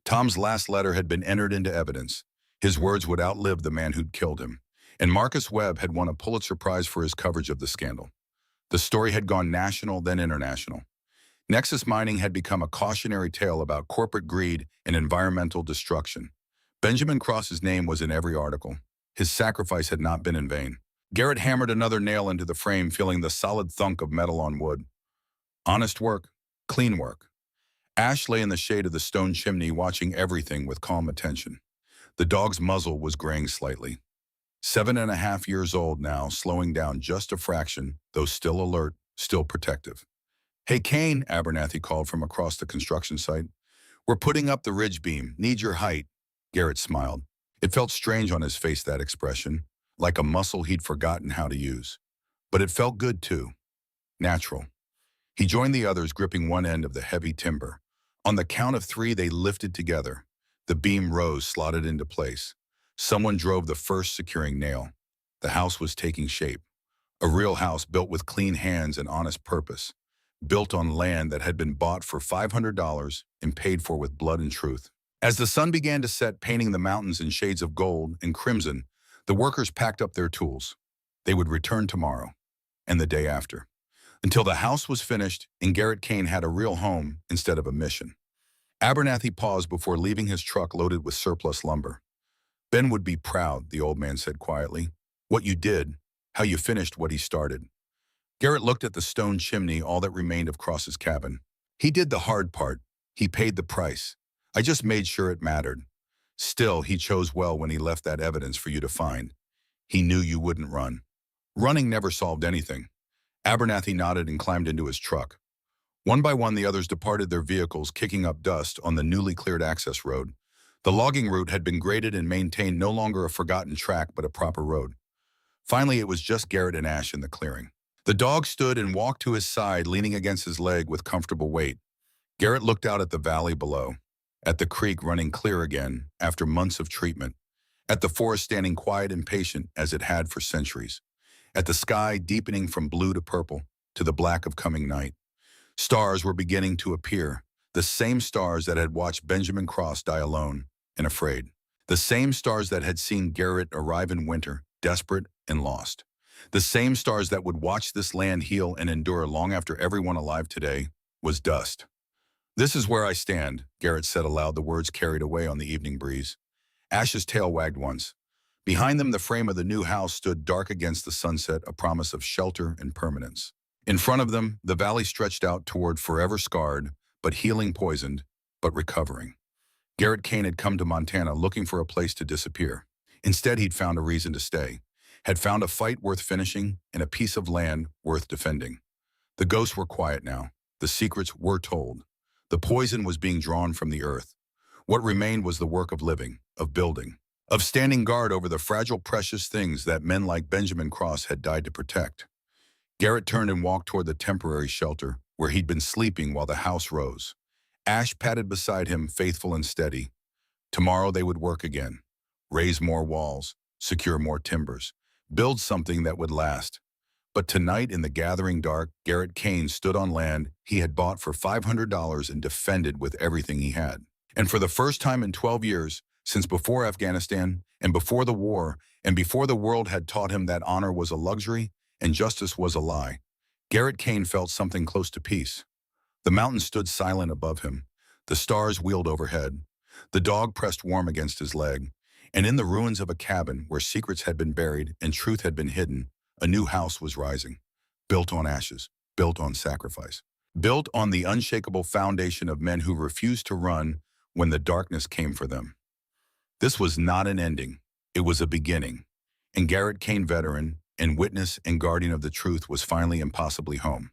Tom's last letter had been entered into evidence. His words would outlive the man who'd killed him. And Marcus Webb had won a Pulitzer Prize for his coverage of the scandal. The story had gone national, then international. Nexus Mining had become a cautionary tale about corporate greed and environmental destruction. Benjamin Cross's name was in every article. His sacrifice had not been in vain. Garrett hammered another nail into the frame, feeling the solid thunk of metal on wood. Honest work, clean work. Ash lay in the shade of the stone chimney, watching everything with calm attention. The dog's muzzle was graying slightly. 7.5 years old now, slowing down just a fraction, though still alert, still protective. "Hey, Kane," Abernathy called from across the construction site. "We're putting up the ridge beam. Need your height." Garrett smiled. It felt strange on his face, that expression, like a muscle he'd forgotten how to use. But it felt good, too. Natural. He joined the others, gripping one end of the heavy timber. On the count of 3, they lifted together. The beam rose, slotted into place. Someone drove the first securing nail. The house was taking shape. A real house built with clean hands and honest purpose. Built on land that had been bought for $500 and paid for with blood and truth. As the sun began to set, painting the mountains in shades of gold and crimson, the workers packed up their tools. They would return tomorrow, and the day after, until the house was finished and Garrett Kane had a real home instead of a mission. Abernathy paused before leaving his truck loaded with surplus lumber. "Ben would be proud," the old man said quietly. "What you did, how you finished what he started." Garrett looked at the stone chimney, all that remained of Cross's cabin. "He did the hard part. He paid the price. I just made sure it mattered. Still, he chose well when he left that evidence for you to find. He knew you wouldn't run. Running never solved anything." Abernathy nodded and climbed into his truck. One by one, the others departed their vehicles, kicking up dust on the newly cleared access road. The logging route had been graded and maintained, no longer a forgotten track but a proper road. Finally, it was just Garrett and Ash in the clearing. The dog stood and walked to his side, leaning against his leg with comfortable weight. Garrett looked out at the valley below, at the creek running clear again after months of treatment, at the forest standing quiet and patient as it had for centuries, at the sky deepening from blue to purple to the black of coming night. Stars were beginning to appear, the same stars that had watched Benjamin Cross die alone and afraid, the same stars that had seen Garrett arrive in winter, desperate and lost, the same stars that would watch this land heal and endure long after everyone alive today was dust. "This is where I stand," Garrett said aloud, the words carried away on the evening breeze. Ash's tail wagged once. Behind them, the frame of the new house stood dark against the sunset, a promise of shelter and permanence. In front of them, the valley stretched out toward forever scarred, but healing, poisoned, but recovering. Garrett Kane had come to Montana looking for a place to disappear. Instead, he'd found a reason to stay, had found a fight worth finishing and a piece of land worth defending. The ghosts were quiet now. The secrets were told. The poison was being drawn from the earth. What remained was the work of living, of building, of standing guard over the fragile, precious things that men like Benjamin Cross had died to protect. Garrett turned and walked toward the temporary shelter where he'd been sleeping while the house rose. Ash padded beside him, faithful and steady. Tomorrow they would work again, raise more walls, secure more timbers, build something that would last. But tonight, in the gathering dark, Garrett Kane stood on land he had bought for $500 and defended with everything he had. And for the first time in 12 years, since before Afghanistan, and before the war, and before the world had taught him that honor was a luxury and justice was a lie, Garrett Kane felt something close to peace. The mountains stood silent above him. The stars wheeled overhead. The dog pressed warm against his leg. And in the ruins of a cabin where secrets had been buried and truth had been hidden, a new house was rising, built on ashes, built on sacrifice, built on the unshakable foundation of men who refused to run when the darkness came for them. This was not an ending. It was a beginning. And Garrett Kane, veteran and witness and guardian of the truth, was finally impossibly home.